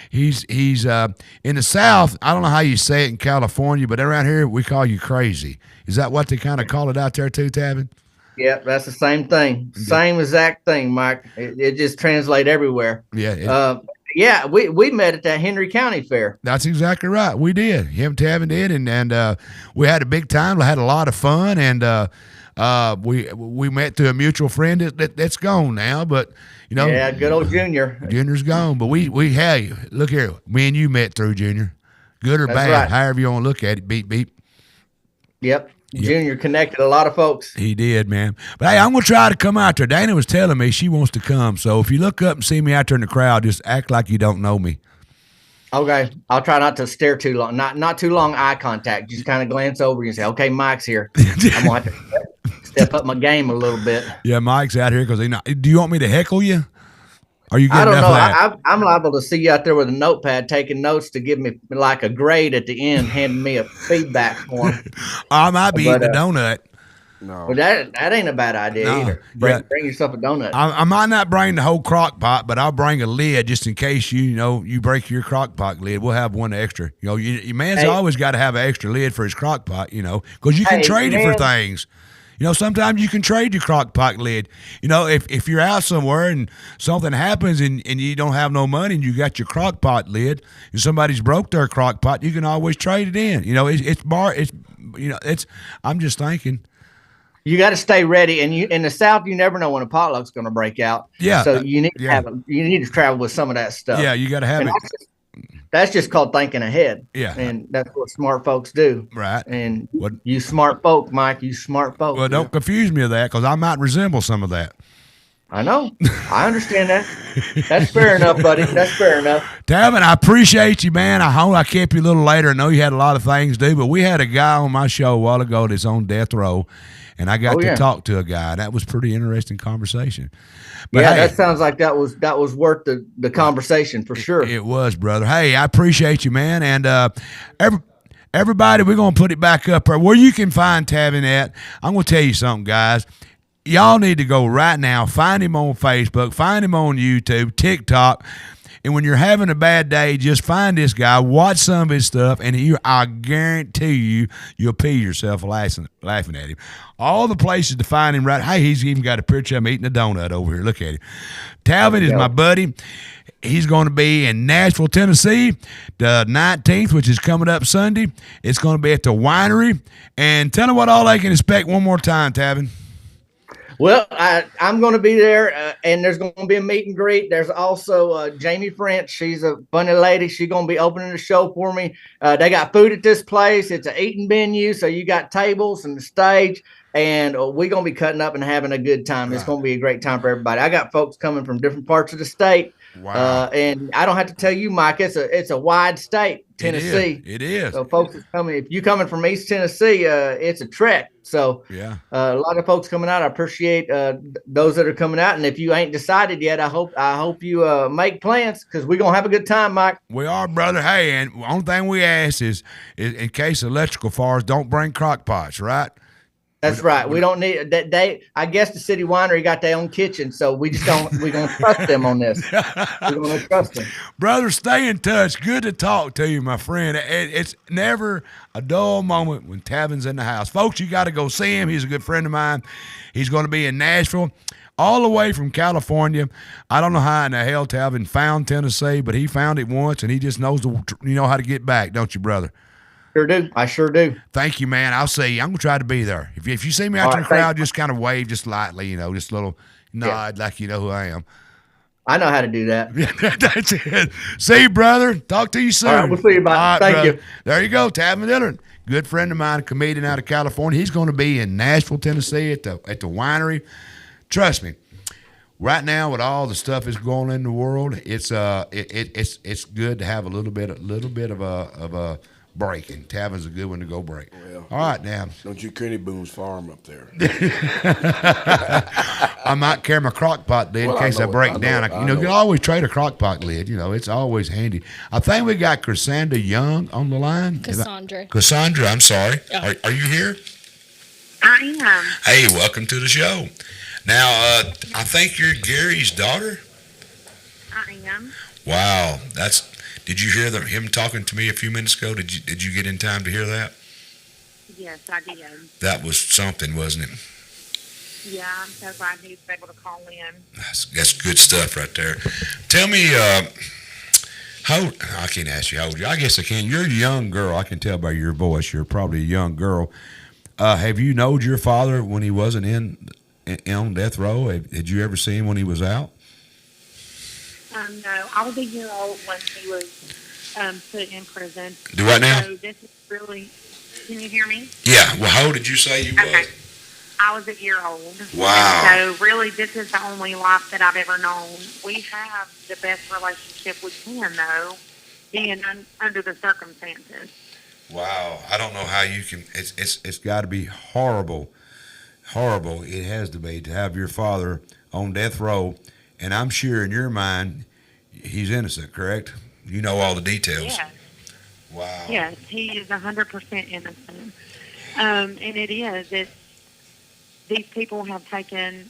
He's in the South. I don't know how you say it in California, but around here we call you crazy. Is that what they kind of call it out there too, Tavin? Yeah, that's the same thing. Same exact thing, Mike. It just translates everywhere. Yeah. Yeah, we met at that Henry County Fair. That's exactly right. We did. Him and Tavin did, and we had a big time. We had a lot of fun, and we met through a mutual friend that's gone now, but yeah, good old Junior. Junior's gone, but we had you. Look here, me and you met through Junior, good or bad, right. However you want to look at it. Beep beep. Yep. Junior connected a lot of folks. He did, man. But hey, I'm gonna try to come out there. Dana was telling me she wants to come, so if you look up and see me out there in the crowd, just act like you don't know me. Okay, I'll try not to stare too long. Not too long eye contact. Just kind of glance over and say, "Okay, Mike's here." I'm gonna have to step up my game a little bit. Yeah, Mike's out here because do you want me to heckle you? Are you good I don't enough know. for that? I'm liable to see you out there with a notepad taking notes to give me like a grade at the end, handing me a feedback form. I might be eating a donut. No, well, that ain't a bad idea either. Bring yourself a donut. I might not bring the whole crock pot, but I'll bring a lid just in case you break your crock pot lid. We'll have one extra. Your man's always got to have an extra lid for his crock pot. Because you can trade it for things. Sometimes you can trade your crock pot lid. If you're out somewhere and something happens and you don't have no money and you got your crock pot lid and somebody's broke their crock pot, you can always trade it in. I'm just thinking. You got to stay ready, and in the South, you never know when a potluck's going to break out. Yeah. So you need to you need to travel with some of that stuff. Yeah, you got to have it. That's just called thinking ahead. Yeah. And that's what smart folks do. Right. And you smart folk, Mike, you smart folk. Well, don't confuse me with that because I might resemble some of that. I know. I understand that. That's fair enough, buddy. That's fair enough. Tavin, I appreciate you, man. I hope I kept you a little later. I know you had a lot of things to do, but we had a guy on my show a while ago that's on death row, and I got to talk to a guy. That was pretty interesting conversation. But that sounds like that was worth the conversation for sure. It was, brother. Hey, I appreciate you, man. And Everybody, we're going to put it back up there. Where you can find Tavin at, I'm going to tell you something, guys. Y'all need to go right now. Find him on Facebook. Find him on YouTube, TikTok. And when you're having a bad day, just find this guy, watch some of his stuff, and I guarantee you'll pee yourself laughing at him. All the places to find him right. Hey, he's even got a picture of him eating a donut over here. Look at him. Talvin is my buddy. He's going to be in Nashville, Tennessee, the 19th, which is coming up Sunday. It's going to be at the winery. And tell them what all they can expect one more time, Talvin. Well, I'm going to be there, and there's going to be a meet and greet. There's also Jamie French. She's a funny lady. She's going to be opening the show for me. They got food at this place. It's an eating venue, so you got tables and the stage, and we're going to be cutting up and having a good time. It's going to be a great time for everybody. I got folks coming from different parts of the state. Wow. And I don't have to tell you, Mike, it's a wide state, Tennessee. It is. So folks is coming. If you're coming from East Tennessee, it's a trek. So yeah, a lot of folks coming out. I appreciate those that are coming out. And if you ain't decided yet, I hope you make plans, because we're gonna have a good time, Mike. We are, brother. Hey, and the only thing we ask is in case electrical fires, don't bring crock pots, right? That's right. We don't need that. I guess the city winery got their own kitchen, so we just don't. We're gonna trust them on this. We're gonna trust them, brother. Stay in touch. Good to talk to you, my friend. It's never a dull moment when Tavin's in the house, folks. You got to go see him. He's a good friend of mine. He's going to be in Nashville, all the way from California. I don't know how in the hell Tavin found Tennessee, but he found it once, and he just knows how to get back, don't you, brother? Sure do. I sure do. Thank you, man. I'll see you. I'm going to try to be there. If you see me out in the crowd, just kind of wave just lightly, just a little nod like you know who I am. I know how to do that. That's it. See you, brother. Talk to you soon. All right, we'll see you, bye. Thank you. There you go, Tavin Dillon. Good friend of mine, a comedian out of California. He's going to be in Nashville, Tennessee at the winery. Trust me. Right now, with all the stuff that's going on in the world, it's good to have a little bit of a break, and Tavin's a good one to go break. Well, all right, now. Don't you Kenny Boone's farm up there. I might carry my crock pot lid in case I break down. You can always trade a crock pot lid. It's always handy. I think we got Cassandra Young on the line. Cassandra, I'm sorry. Yeah. Are you here? I am. Hey, welcome to the show. Now, I think you're Gary's daughter? I am. Wow, Did you hear him talking to me a few minutes ago? Did you get in time to hear that? Yes, I did. That was something, wasn't it? Yeah, I'm so glad he was able to call in. That's good stuff right there. Tell me, I can't ask you how old you are. I guess I can. You're a young girl. I can tell by your voice. You're probably a young girl. Have you known your father when he wasn't on death row? Did you ever see him when he was out? No, I was a year old when he was put in prison. Do what now? So this is really, can you hear me? Yeah. Well, how old did you say you was? I was a year old. Wow. And so really, this is the only life that I've ever known. We have the best relationship we can, though, being under the circumstances. Wow. I don't know how you can. It's got to be horrible. Horrible. It has to be to have your father on death row. And I'm sure in your mind, he's innocent, correct? You know all the details. Yes. Wow. Yes, he is 100% innocent. And it is. These people have taken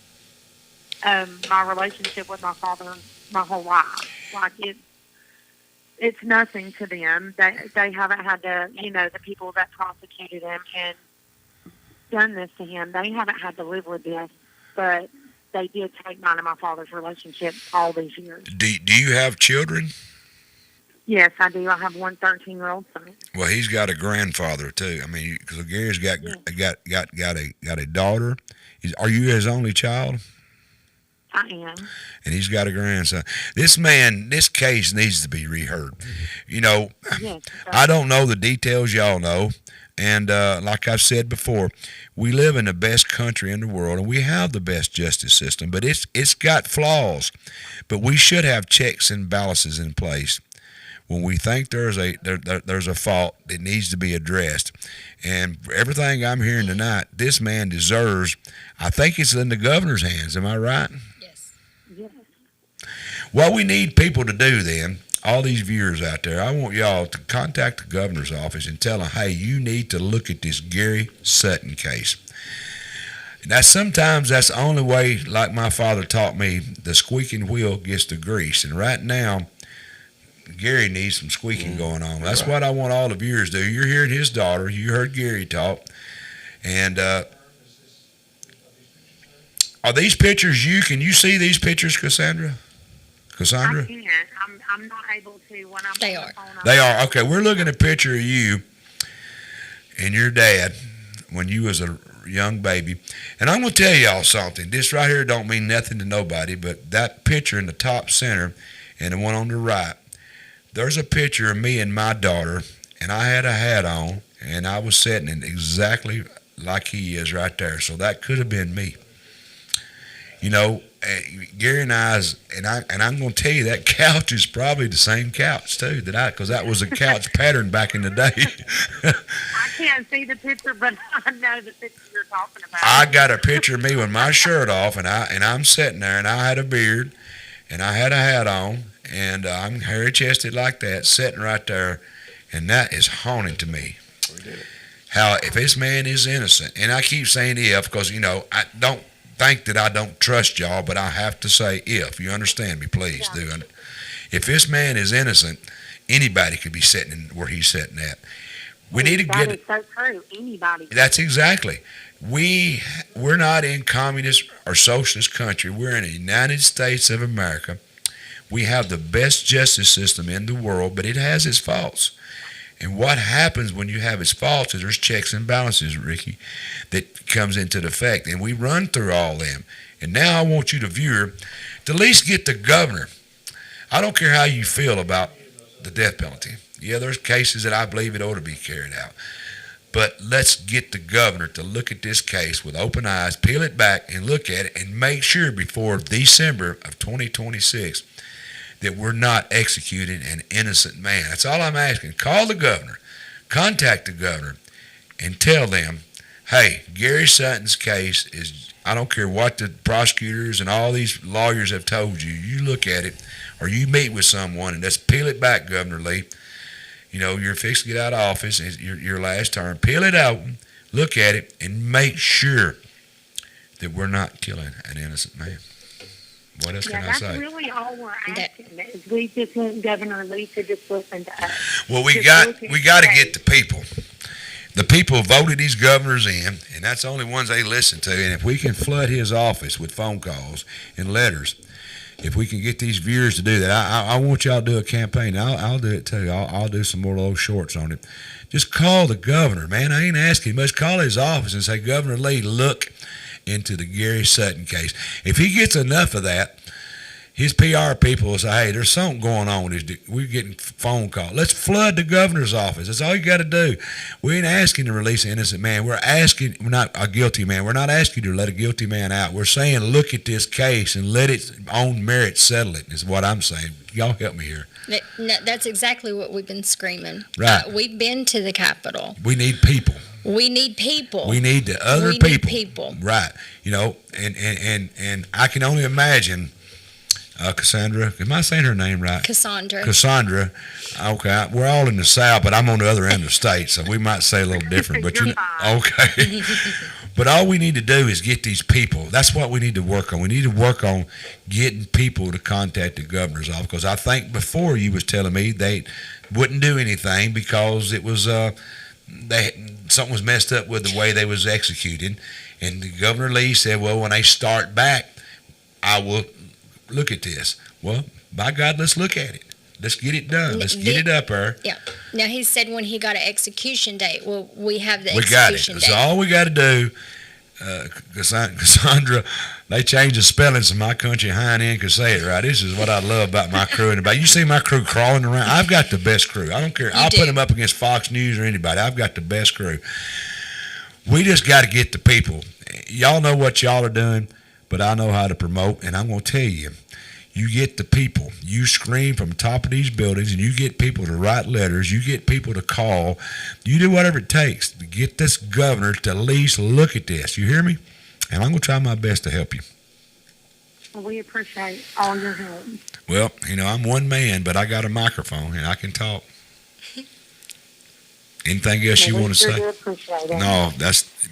my relationship with my father my whole life. Like, it's nothing to them. They haven't had to, the people that prosecuted him and done this to him, they haven't had to live with this. But they did take mine and my father's relationship all these years. Do you have children? Yes, I do. I have one 13-year-old son. Well, he's got a grandfather too. I mean, because Gary's got a daughter. Are you his only child? I am. And he's got a grandson. This case needs to be reheard. Yes, I don't know the details, y'all know. And like I've said before, we live in the best country in the world, and we have the best justice system, but it's got flaws. But we should have checks and balances in place. When we think there's a fault that needs to be addressed, and everything I'm hearing tonight, this man deserves. I think it's in the governor's hands. Am I right? Yes. What we need people to do then all these viewers out there, I want y'all to contact the governor's office and tell them, hey, you need to look at this Gary Sutton case. Now, sometimes that's the only way, like my father taught me, the squeaking wheel gets the grease. And right now, Gary needs some squeaking going on. That's what I want all the viewers to do. You're hearing his daughter. You heard Gary talk. And are these pictures can you see these pictures, Cassandra? I can't. I'm not able to when I'm They on are. the phone. They are. Okay, we're looking at a picture of you and your dad when you was a young baby. And I'm going to tell y'all something. This right here don't mean nothing to nobody, but that picture in the top center and the one on the right, there's a picture of me and my daughter, and I had a hat on, and I was sitting in exactly like he is right there. So that could have been me. You know, Gary and I'm going to tell you that couch is probably the same couch too because that was a couch pattern back in the day. I can't see the picture, but I know the picture you're talking about. I got a picture of me with my shirt off, and I'm sitting there, and I had a beard, and I had a hat on, and I'm hairy chested like that, sitting right there, and that is haunting to me. How if this man is innocent, and I keep saying if because I don't think that I don't trust y'all, but I have to say if. You understand me, please do. If this man is innocent, anybody could be sitting where he's sitting at. We need to get it. That is so true. Anybody. That's exactly. We're not in communist or socialist country. We're in the United States of America. We have the best justice system in the world, but it has its faults. And what happens when you have its faults is there's checks and balances, Ricky, that comes into the effect. And we run through all them. And now I want you, the viewer, to at least get the governor. I don't care how you feel about the death penalty. Yeah, there's cases that I believe it ought to be carried out. But let's get the governor to look at this case with open eyes, peel it back, and look at it, and make sure before December of 2026 that we're not executing an innocent man. That's all I'm asking. Call the governor, contact the governor, and tell them, hey, Gary Sutton's case is, I don't care what the prosecutors and all these lawyers have told you, you look at it, or you meet with someone, and let's peel it back, Governor Lee. You're fixed to get out of office, it's your last term. Peel it open, look at it, and make sure that we're not killing an innocent man. What else can I say? That's really all we're asking. Is we just want Governor Lee to just listen to us. Well, we got to get the people. The people voted these governors in, and that's the only ones they listen to. And if we can flood his office with phone calls and letters, if we can get these viewers to do that, I want y'all to do a campaign. I'll do it too. I'll do some more little shorts on it. Just call the governor, man. I ain't asking much. Call his office and say, Governor Lee, look into the Gary Sutton case. If he gets enough of that, his PR people will say, hey, there's something going on with this. We're getting phone calls. Let's flood the governor's office. That's all you got to do. We ain't asking to release an innocent man. We're not a guilty man. We're not asking you to let a guilty man out. We're saying look at this case and let its own merit settle it, is what I'm saying. Y'all help me here. That's exactly what we've been screaming. Right. We've been to the Capitol. We need people. We need people. We need the other we people. Need people. Right. And I can only imagine Cassandra, am I saying her name right? Cassandra. Okay, we're all in the South, but I'm on the other end of the state, so we might say a little different. But okay. But all we need to do is get these people. That's what we need to work on. We need to work on getting people to contact the governor's office. Because I think before you was telling me they wouldn't do anything because it was something was messed up with the way they was executed. And Governor Lee said, well, when they start back, I will look at this. Well, by God, let's look at it. Let's get it done. Let's get it up there. Yeah. Now, he said when he got an execution date. Well, we have the execution date. We got it. That's all we got to do. Cassandra, they changed the spelling so my country hind end could say it right. This is what I love about my crew. And you see my crew crawling around. I've got the best crew. I don't care. I'll put them up against Fox News or anybody. I've got the best crew. We just got to get the people. Y'all know what y'all are doing, but I know how to promote, and I'm going to tell you, you get the people. You scream from the top of these buildings, and you get people to write letters. You get people to call. You do whatever it takes to get this governor to at least look at this. You hear me? And I'm going to try my best to help you. We appreciate all your help. Well, I'm one man, but I got a microphone and I can talk. Anything else you want to say? No,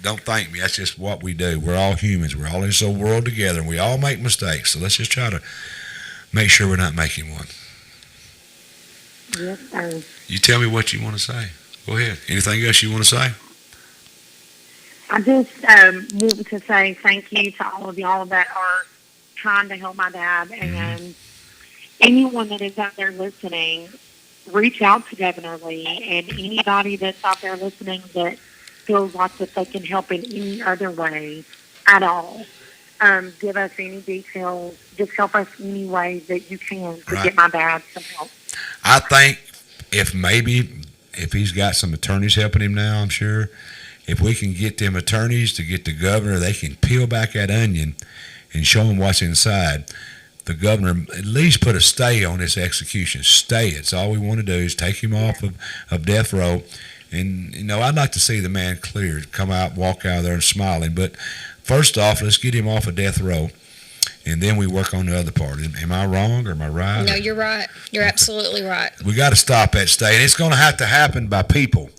don't thank me. That's just what we do. We're all humans. We're all in this old world together, and we all make mistakes. So let's just try to make sure we're not making one. Yes, sir. You tell me what you want to say. Go ahead. Anything else you want to say? I just want to say thank you to all of y'all that are trying to help my dad, and anyone that is out there listening, reach out to Governor Lee, and anybody that's out there listening that feels like that they can help in any other way at all. Give us any details. Just help us any way that you can to get my dad some help. I think if he's got some attorneys helping him now, I'm sure, if we can get them attorneys to get the governor, they can peel back that onion and show him what's inside. The governor at least put a stay on this execution. Stay. It's all we want to do is take him off of death row. And, I'd like to see the man cleared, come out, walk out there and smiling. But first off, let's get him off of death row, and then we work on the other part. Am I wrong or am I right? No, you're right. You're absolutely right. We got to stop that stay, and it's going to have to happen by people.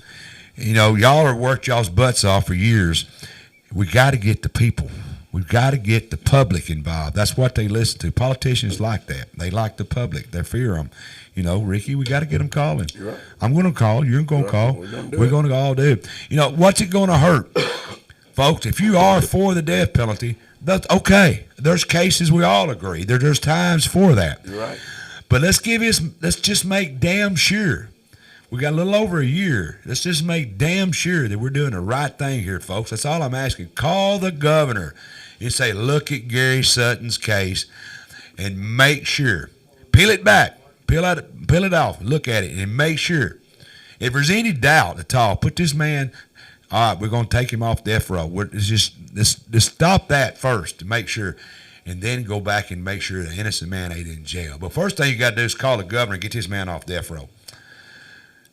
Y'all have worked y'all's butts off for years. We got to get the people. We've got to get the public involved. That's what they listen to. Politicians like that. They like the public. They fear them. Ricky, we got to get them calling. Right. I'm going to call. You're going to call. We're going to all do. What's it going to hurt? Folks, if you are for the death penalty, that's okay. There's cases we all agree. There's times for that. You're right. But let's just make damn sure. We got a little over a year. Let's just make damn sure that we're doing the right thing here, folks. That's all I'm asking. Call the governor and say, look at Gary Sutton's case and make sure. Peel it back. Peel it off. Look at it and make sure. If there's any doubt at all, put this man, all right, we're going to take him off death row. Just stop that first to make sure, and then go back and make sure the innocent man ain't in jail. But first thing you got to do is call the governor and get this man off death row.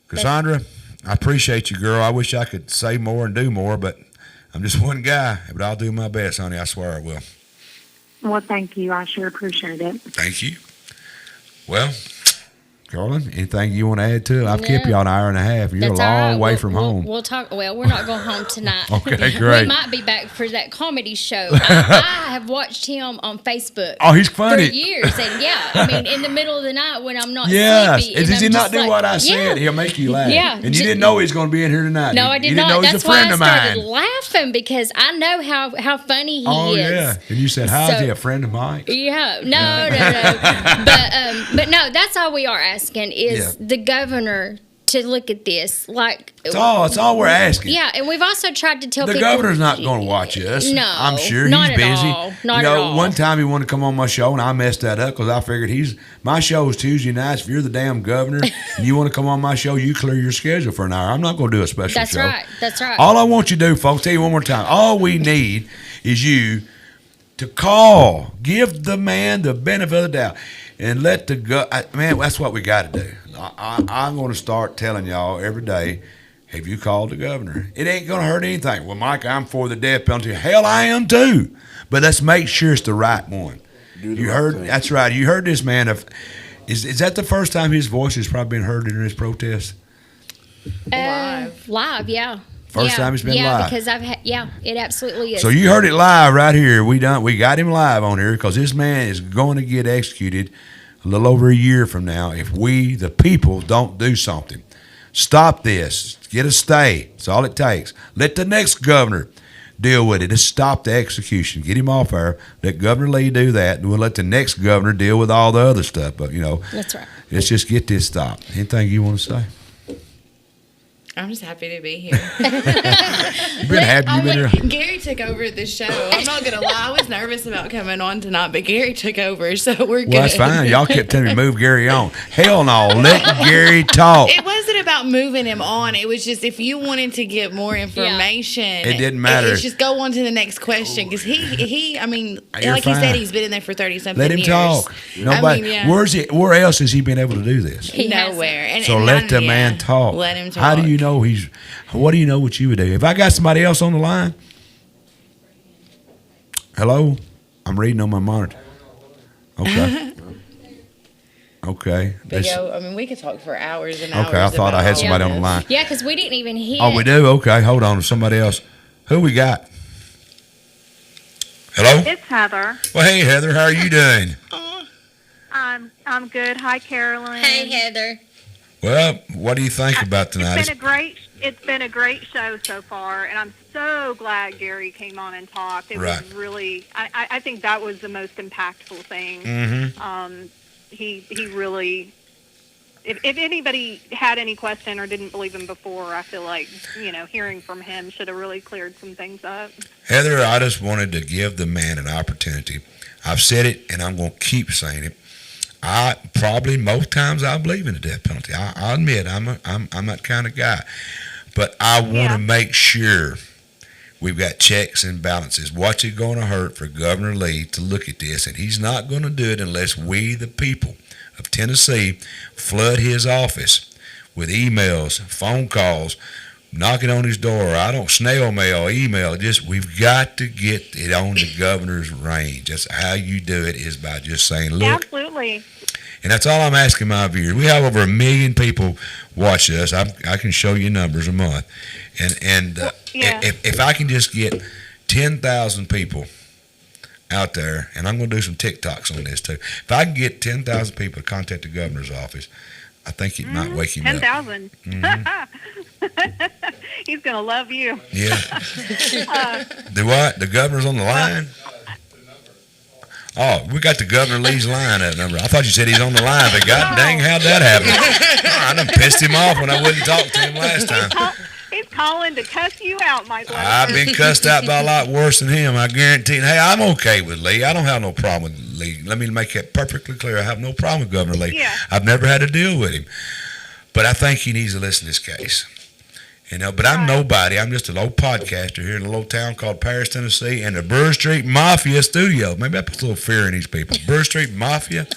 Cassandra, I appreciate you, girl. I wish I could say more and do more, but I'm just one guy. But I'll do my best, honey. I swear I will. Well, thank you. I sure appreciate it. Thank you. Well, Carolyn, anything you want to add to it? I've kept you an hour and a half. You're a long way from home. We'll talk. Well, we're not going home tonight. Okay, great. We might be back for that comedy show. I have watched him on Facebook. Oh, he's funny. For years. And in the middle of the night when I'm not yes. sleepy. Does he not do what I said? He'll make you laugh. Yeah. And you didn't know he was going to be in here tonight. No, I did you not. Didn't know That's he's a friend why I of started laughing, because I know how funny he is. Oh, yeah. And you said, how is he a friend of mine? Yeah. No. But no, that's all we are asking is the governor to look at this. It's all we're asking. Yeah, and we've also tried to tell the people. The governor's not going to watch us. No, I'm sure not he's busy. At all. Not at all. One time he wanted to come on my show, and I messed that up because I figured my show is Tuesday nights. If you're the damn governor and you want to come on my show, you clear your schedule for an hour. I'm not going to do a special show. That's right. All I want you to do, folks, tell you one more time, all we need is you to call. Give the man the benefit of the doubt. And let man, that's what we got to do. I'm going to start telling y'all every day, have you called the governor? It ain't going to hurt anything. Well, Mike, I'm for the death penalty. Hell, I am too. But let's make sure it's the right one. That's right. You heard this man. Is that the first time his voice has probably been heard in this protest? Live, yeah. First time it's been live. Yeah, because it absolutely is. So you heard it live right here. We got him live on here because this man is going to get executed a little over a year from now if we, the people, don't do something. Stop this. Get a stay. That's all it takes. Let the next governor deal with it. Just stop the execution. Get him off there. Let Governor Lee do that, and we'll let the next governor deal with all the other stuff. But, that's right. Let's just get this stopped. Anything you want to say? I'm just happy to be here. You've been happy you've been here. Gary took over the show. I'm not going to lie. I was nervous about coming on tonight, but Gary took over, so we're good. Well, that's fine. Y'all kept telling me to move Gary on. Hell no. Let Gary talk. It wasn't about moving him on. It was just if you wanted to get more information. It didn't matter. It's just go on to the next question because he, I mean, You're like fine. he said, he's been in there for 30-something years. Let him talk. Nobody. Where else has he been able to do this? Nowhere. So let the man talk. Let him talk. How do you know what do you know what you would do? If I got somebody else on the line, hello? I'm reading on my monitor. Okay. Okay. But I mean, we could talk for hours and hours. Okay, I thought I had somebody on the line. Yeah, because we didn't even hit. Oh, we do? Okay, hold on. Somebody else. Who we got? Hello? It's Heather. Well, hey, Heather. How are you doing? I'm good. Hi, Carolyn. Hey, Heather. Well, what do you think about tonight? It's been a great show so far, and I'm so glad Gary came on and talked. It was really, I think that was the most impactful thing. Mm-hmm. He really, if anybody had any question or didn't believe him before, I feel like, hearing from him should have really cleared some things up. Heather, I just wanted to give the man an opportunity. I've said it, and I'm going to keep saying it. Most times I believe in the death penalty. I admit I'm that kind of guy. But I want to make sure we've got checks and balances. What's it going to hurt for Governor Lee to look at this? And he's not going to do it unless we, the people of Tennessee, flood his office with emails, phone calls, knocking on his door. I don't snail mail, email. We've got to get it on the governor's range. That's how you do it, is by just saying, look. Absolutely. And that's all I'm asking my viewers. We have over 1 million people watch us. I can show you numbers a month. And if I can just get 10,000 people out there, and I'm going to do some TikToks on this too. If I can get 10,000 people to contact the governor's office, I think it might wake him 10,000. up. 10,000. He's going to love you. Yeah. The what? The governor's on the line? Oh, we got the Governor Lee's line that number. I thought you said he's on the line, but god dang, how'd that happen? I done pissed him off when I wouldn't talk to him last time. He's calling to cuss you out, Mike Weatherford. I've been cussed out by a lot worse than him, I guarantee. Hey, I'm okay with Lee. I don't have no problem with Lee. Let me make that perfectly clear. I have no problem with Governor Lee. Yeah. I've never had to deal with him. But I think he needs to listen to this case. But I'm nobody. I'm just a little podcaster here in a little town called Paris, Tennessee, in the Burr Street Mafia studio. Maybe I put a little fear in these people. Burr Street Mafia.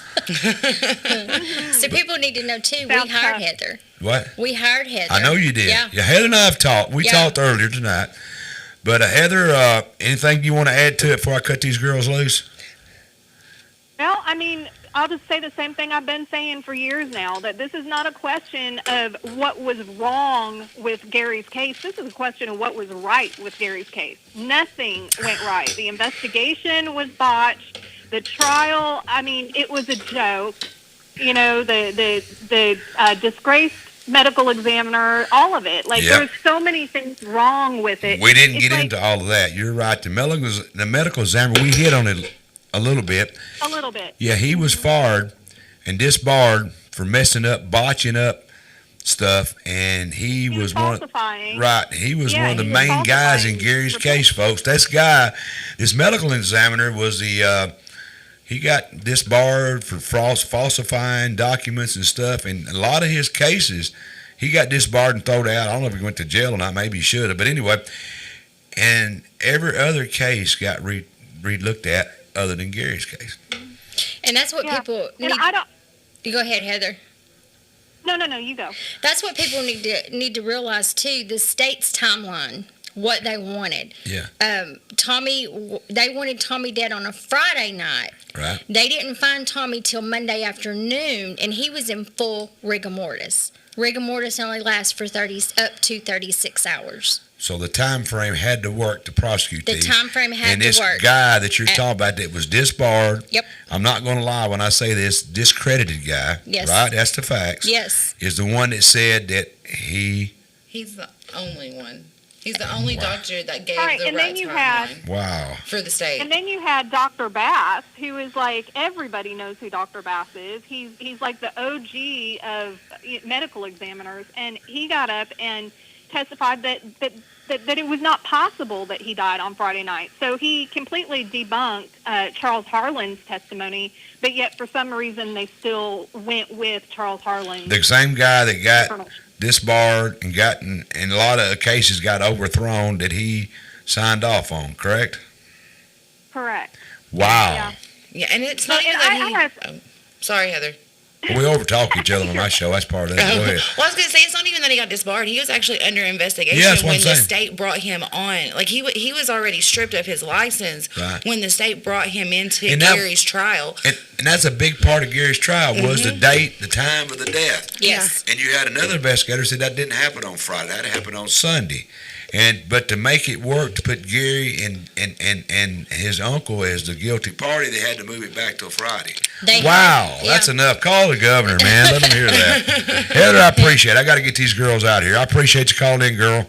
So people need to know, too, we hired Heather. What? We hired Heather. I know you did. Yeah, Heather and I have talked. We talked earlier tonight. But, Heather, anything you want to add to it before I cut these girls loose? Well, I mean, I'll just say the same thing I've been saying for years now, that this is not a question of what was wrong with Gary's case. This is a question of what was right with Gary's case. Nothing went right. The investigation was botched. The trial, I mean, it was a joke. The disgraced medical examiner, all of it. There's so many things wrong with it. We didn't get into all of that. You're right. The medical examiner, we hit on it a little bit. A little bit. Yeah, he was fired and disbarred for messing up, botching up stuff, and he was falsifying. He was one of the main guys in Gary's case, folks. This medical examiner was he got disbarred for falsifying documents and stuff, and a lot of his cases, he got disbarred and thrown out. I don't know if he went to jail or not. Maybe he should have, but anyway, and every other case got re-looked at other than Gary's case. And that's what people need. You go ahead, Heather. No, you go. That's what people need to realize too. The state's timeline, what they wanted. Yeah. They wanted Tommy dead on a Friday night. Right. They didn't find Tommy till Monday afternoon, and he was in full rigor mortis. Rigor mortis only lasts for up to 36 hours. So the time frame had to work to prosecute these. The time frame had to work. And this guy that you're talking about that was disbarred. Yep. I'm not going to lie when I say this, discredited guy. Yes. Right? That's the facts. Yes. Is the one that said that He's the only one. He's the only doctor that gave the right timeline. Wow. For the state. And then you had Dr. Bass, who is everybody knows who Dr. Bass is. He's like the OG of medical examiners, and he got up and testified that it was not possible that he died on Friday night. So he completely debunked Charles Harlan's testimony, but yet for some reason they still went with Charles Harlan. The same guy that got disbarred and in a lot of cases got overthrown that he signed off on, correct? Correct. Wow. Yeah, and it's not even that he... Sorry, Heather. We overtalk each other on my show. That's part of it. Go ahead. Well, I was going to say, it's not even that he got disbarred. He was actually under investigation when the state brought him on. Like, he was already stripped of his license when the state brought him into Gary's trial. And that's a big part of Gary's trial was the date, the time of the death. Yes. And you had another investigator said that didn't happen on Friday. That happened on Sunday. But to make it work, to put Gary and his uncle as the guilty party, they had to move it back till Friday. That's enough. Call the governor, man. Let them hear that. Heather, I appreciate it. I got to get these girls out here. I appreciate you calling in, girl.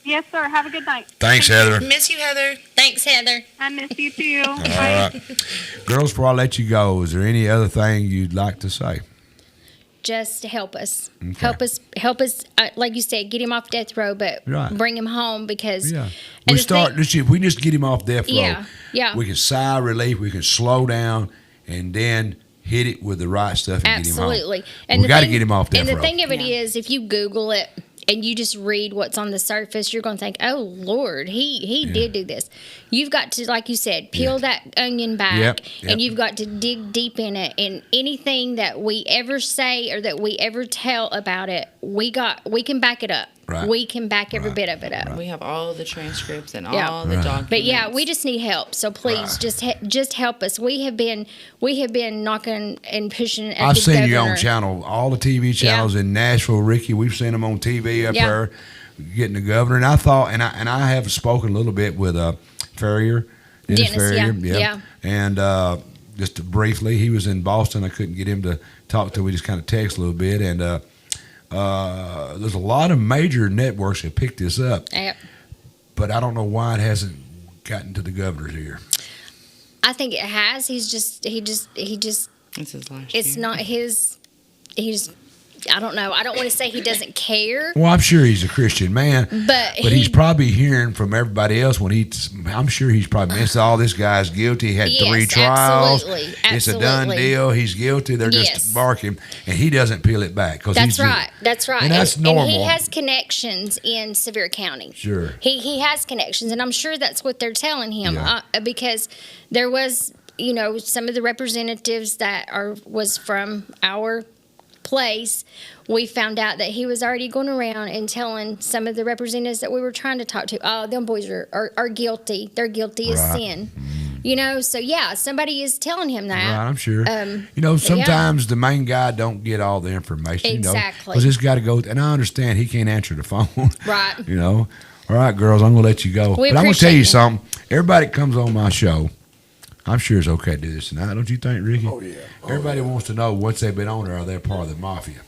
Yes, sir. Have a good night. Thanks, Heather. Miss you, Heather. Thanks, Heather. I miss you too. All right. Girls, before I let you go, is there any other thing you'd like to say? Just help us. Okay. Help us. Like you said, get him off death row, but bring him home because. Yeah. We just get him off death row. Yeah. We can sigh of relief. We can slow down and then hit it with the right stuff and get him home. Absolutely. We got to get him off death row. And the thing of it is, if you Google it and you just read what's on the surface, you're going to think, oh, Lord, he did do this. You've got to, like you said, peel that onion back, and you've got to dig deep in it. And anything that we ever say or that we ever tell about it, we can back it up. Right. We can back every bit of it up. We have all the transcripts and all the documents. But we just need help. So please, just help us. We have been knocking and pushing at I've the seen governor. you on channel, all the TV channels in Nashville, Ricky. We've seen them on TV up there, getting the governor. And I thought, and I have spoken a little bit with Ferrier, Dennis Ferrier, and just briefly, he was in Boston. I couldn't get him to talk to. We just kind of text a little bit, and there's a lot of major networks that picked this up. Yep. But I don't know why it hasn't gotten to the governor's ear. I think it has. He just. It's his last It's year. not his. I don't know. I don't want to say he doesn't care. Well, I'm sure he's a Christian man, but he's probably hearing from everybody else I'm sure he's probably missed all this guy's guilty. He had 3 trials. Absolutely. It's a done deal. He's guilty. They're just barking, and he doesn't peel it back. That's right. That's right. And that's normal. And he has connections in Sevier County. Sure. He has connections, and I'm sure that's what they're telling him because there was, some of the representatives that was from our place, we found out that he was already going around and telling some of the representatives that we were trying to talk to, oh, them boys are guilty. They're guilty as sin. So somebody is telling him that. Right, I'm sure. Sometimes the main guy don't get all the information. Exactly. Because it's got to go, and I understand he can't answer the phone. Right. All right, girls, I'm going to let you go. But I'm going to tell you something. Everybody that comes on my show, I'm sure it's okay to do this tonight. Don't you think, Ricky? Oh, yeah. Everybody wants to know once they've been on there, are they part of the mafia?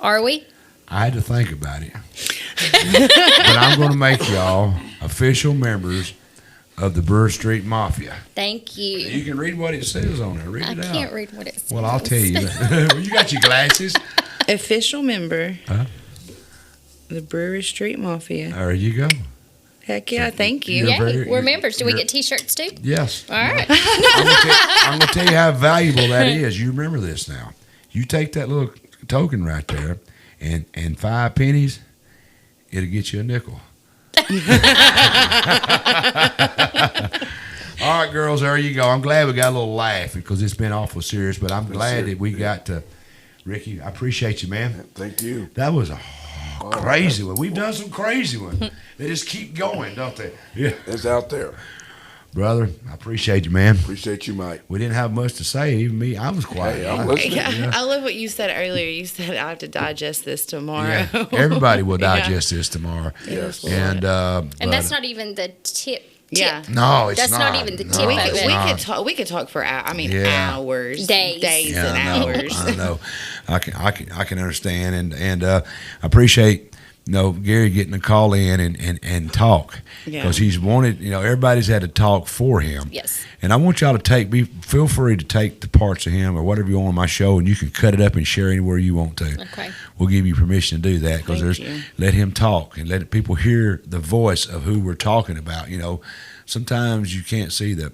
Are we? I had to think about it. But I'm going to make y'all official members of the Brewer Street Mafia. Thank you. You can read what it says on there. Read it out. I can't read what it says. Well, I'll tell you. You got your glasses. Official member. The Brewery Street Mafia. There you go. Heck yeah, thank you. We're members. Do we get T-shirts too? Yes. All right. I'm going to tell you how valuable that is. You remember this now. You take that little token right there, and 5 pennies, it'll get you a nickel. All right, girls, there you go. I'm glad we got a little laugh because it's been awful serious, but I'm glad that we got to. Ricky, I appreciate you, man. Thank you. That was a crazy one. We've done some crazy ones. They just keep going, don't they? Yeah. It's out there. Brother, I appreciate you, man. Appreciate you, Mike. We didn't have much to say. Even me, I was quiet. Hey, I'm listening. I love what you said earlier. You said I have to digest this tomorrow. Yeah. Everybody will digest this tomorrow. Yes. And that's not even the tip. Yeah. No, it's that's not even the tip of it. We could talk for hours, days and hours. I know. I can understand, and I appreciate Gary getting a call in and talk because he's wanted. Everybody's had to talk for him. Yes. And I want y'all to feel free to take the parts of him or whatever you want on my show, and you can cut it up and share anywhere you want to. Okay. We'll give you permission to do that because let him talk and let people hear the voice of who we're talking about. Sometimes you can't see the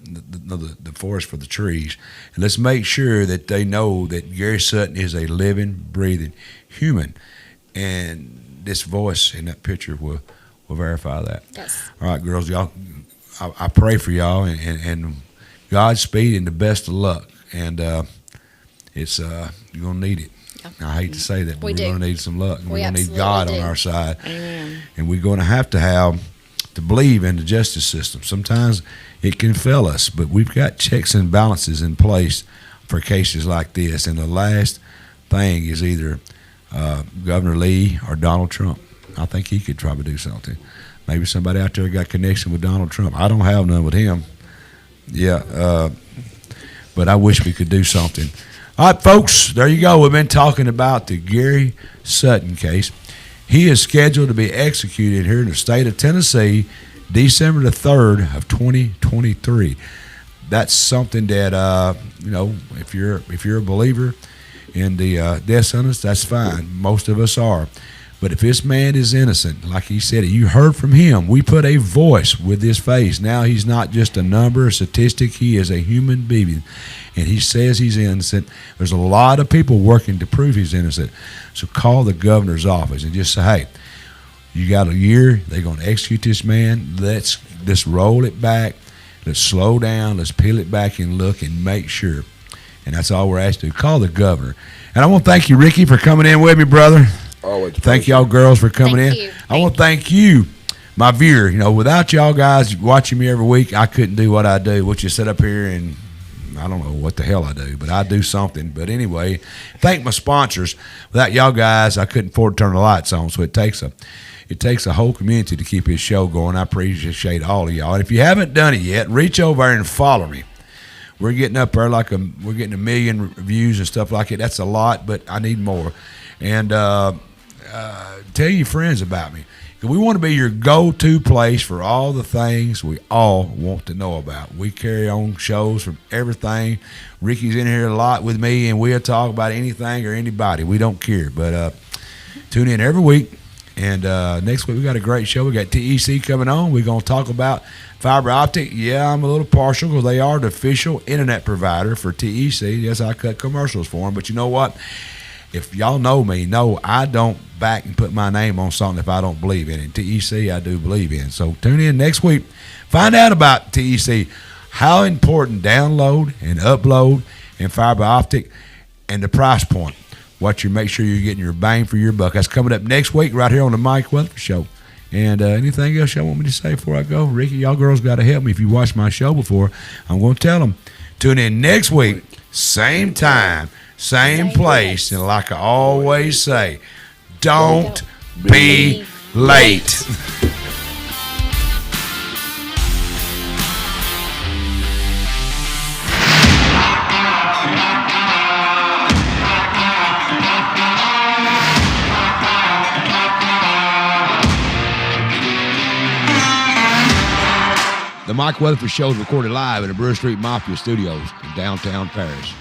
forest for the trees. And let's make sure that they know that Gary Sutton is a living, breathing human. And this voice in that picture will verify that. Yes. All right, girls, y'all, I pray for y'all and Godspeed and the best of luck. And it's you're gonna need it. I hate to say that, but we're going to need some luck. And we're going to need absolutely God do. on our side. Amen. And we're going to have to believe in the justice system. Sometimes it can fail us, but we've got checks and balances in place for cases like this. And the last thing is either Governor Lee or Donald Trump. I think he could probably do something. Maybe somebody out there got connection with Donald Trump. I don't have none with him. Yeah, but I wish we could do something. All right, folks, there you go. We've been talking about the Gary Sutton case. He is scheduled to be executed here in the state of Tennessee December the 3rd of 2023. That's something that, if you're a believer in the death sentence, that's fine. Most of us are. But if this man is innocent, like he said, you heard from him. We put a voice with his face. Now he's not just a number, a statistic. He is a human being. And he says he's innocent. There's a lot of people working to prove he's innocent. So call the governor's office and just say, hey, you got a year. They're going to execute this man. Let's roll it back. Let's slow down. Let's peel it back and look and make sure. And that's all we're asked to do. Call the governor. And I want to thank you, Ricky, for coming in with me, brother. Always. Thank y'all girls for coming in. You. I want to thank you, my viewer. Without y'all guys watching me every week, I couldn't do what I do, which is sit up here and I don't know what the hell I do, but I do something. But anyway, thank my sponsors. Without y'all guys, I couldn't afford to turn the lights on, so it takes a whole community to keep his show going. I appreciate all of y'all. And if you haven't done it yet, reach over there and follow me. We're getting up there we're getting 1 million views and stuff like it. That's a lot, but I need more. And tell your friends about me. We want to be your go-to place for all the things we all want to know about. We carry on shows from everything. Ricky's in here a lot with me, and we'll talk about anything or anybody. We don't care. But tune in every week. And next week we got a great show. We got TEC coming on. We're going to talk about fiber optic. Yeah, I'm a little partial because they are the official internet provider for TEC. Yes, I cut commercials for them. But you know what? If y'all know me, I don't back and put my name on something if I don't believe in it. TEC, I do believe in. So tune in next week. Find out about TEC, how important download and upload and fiber optic and the price point. Make sure you're getting your bang for your buck. That's coming up next week right here on the Mike Weatherford Show. And anything else y'all want me to say before I go? Ricky, y'all girls got to help me. If you watched my show before, I'm going to tell them. Tune in next week, same time, same place, and like I always say, don't be late. The Mike Weatherford Show is recorded live in the Brewer Street Mafia Studios in downtown Paris.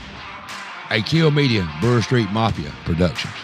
A Kill Media, Brewer Street Mafia Productions.